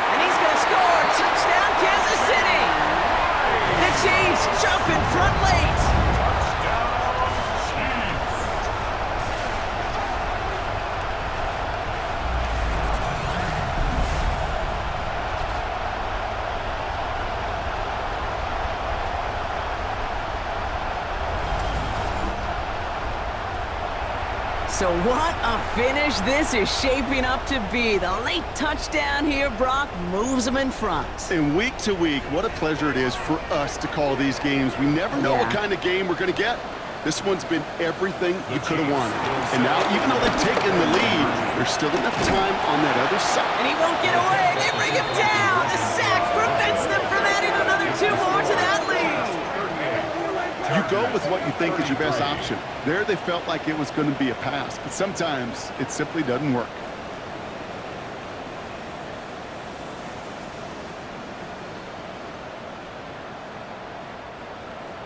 And he's going to score. Touchdown, Kansas City. The Chiefs jump in front late. So what a finish this is shaping up to be. The late touchdown here, Brock, moves them in front. And week to week, what a pleasure it is for us to call these games. We never know what kind of game we're going to get. This one's been everything you could have wanted. And now, even though they've taken the lead, there's still enough time on that other side. And he won't get away. They bring him down. The sack prevents them from adding another 2 more to that lead. You go with what you think is your best option. There they felt like it was going to be a pass, but sometimes it simply doesn't work.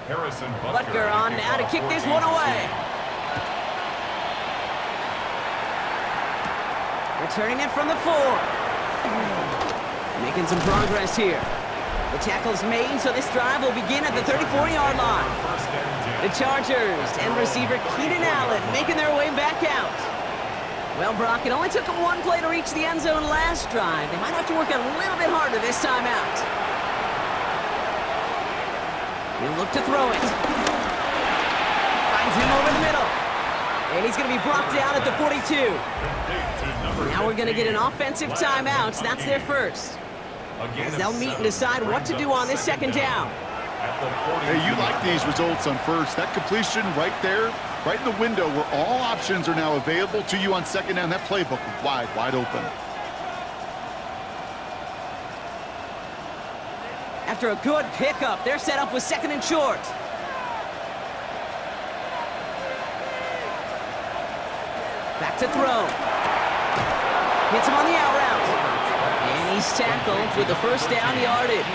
Harrison Butker on now to kick this one away. Returning it from the 4. Making some progress here. The tackle's made, so this drive will begin at the 34-yard line. The Chargers and receiver Keenan Allen making their way back out. Well, Brock, it only took them 1 play to reach the end zone last drive. They might have to work a little bit harder this time out. He'll look to throw it. Finds him over the middle. And he's going to be brought down at the 42. Now we're going to get an offensive timeout. That's their first. As they'll meet and decide what to do on this second down. Hey, you like these results on first. That completion right there, right in the window where all options are now available to you on second down. That playbook wide open. After a good pickup, they're set up with 2nd and short. Back to throw. Hits him on the out route. And he's tackled with the first down yardage.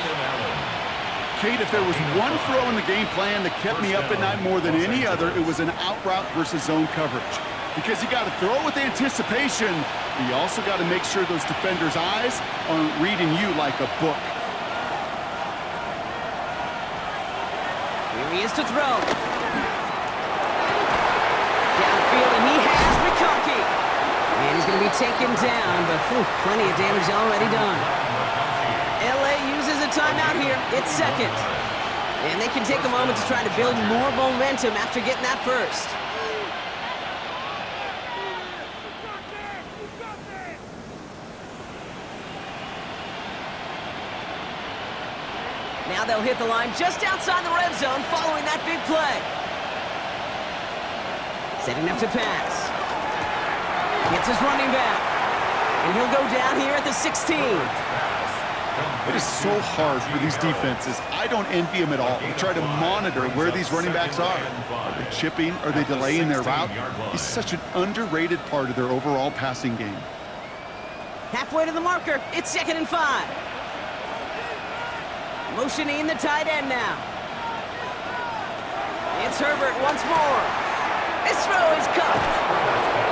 Kate, if there was one throw in the game plan that kept me up at night more than any other, it was an out route versus zone coverage. Because you got to throw with anticipation, but you also got to make sure those defenders' eyes aren't reading you like a book. Here he is to throw. Downfield, and he has McConkey. And he's going to be taken down, but plenty of damage already done. LA uses a timeout here. It's second. And they can take a moment to try to build more momentum after getting that first. Now they'll hit the line just outside the red zone following that big play. Setting up to pass. Gets his running back. And he'll go down here at the 16. It is so hard for these defenses. I don't envy them at all. They try to monitor where these running backs are. Are they chipping? Are they delaying their route? He's such an underrated part of their overall passing game. Halfway to the marker. It's 2nd and 5. Motioning the tight end now. It's Herbert once more. His throw is caught.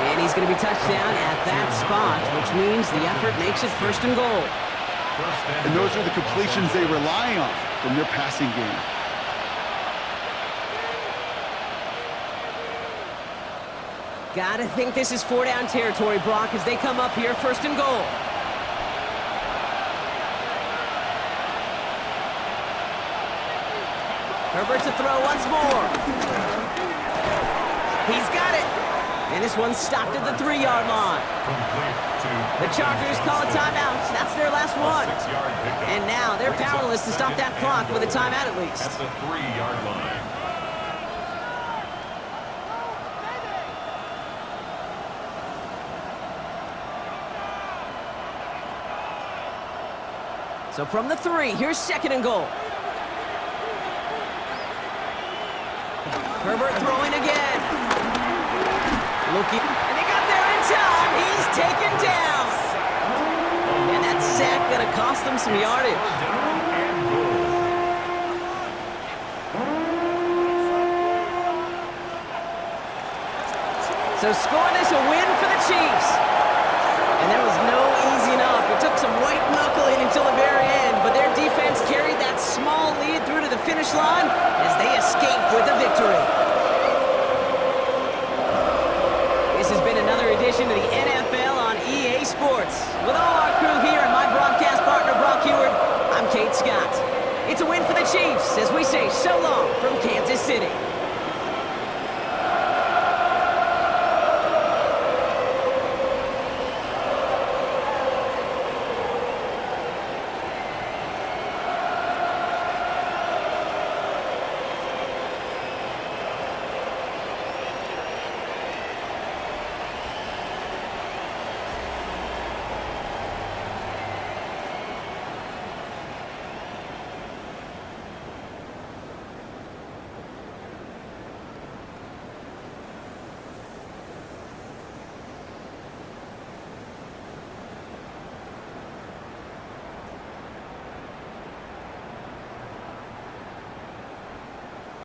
And he's going to be touched down at that spot, which means the effort makes it 1st and goal. And those are the completions they rely on from their passing game. Gotta think this is 4-down territory, Brock, as they come up here 1st and goal. Herbert to throw once more. He's got it. And this one's stopped at the 3-yard line. The Chargers call a timeout. That's their last one. And now they're powerless to stop that clock with a timeout at least. At the 3-yard line. So from the 3, here's 2nd and goal. Herbert throwing again. Looking, and they got there in time. He's taken down. And that sack gonna cost them some yardage. So scoreless, a win for the Chiefs. And there was no easing up. It took some white knuckling until the very end, but their defense carried that small lead through to the finish line as they escape with a victory. This has been another edition of the NFL on EA Sports. With all our crew here and my broadcast partner, Brock Heward, I'm Kate Scott. It's a win for the Chiefs as we say so long from Kansas City.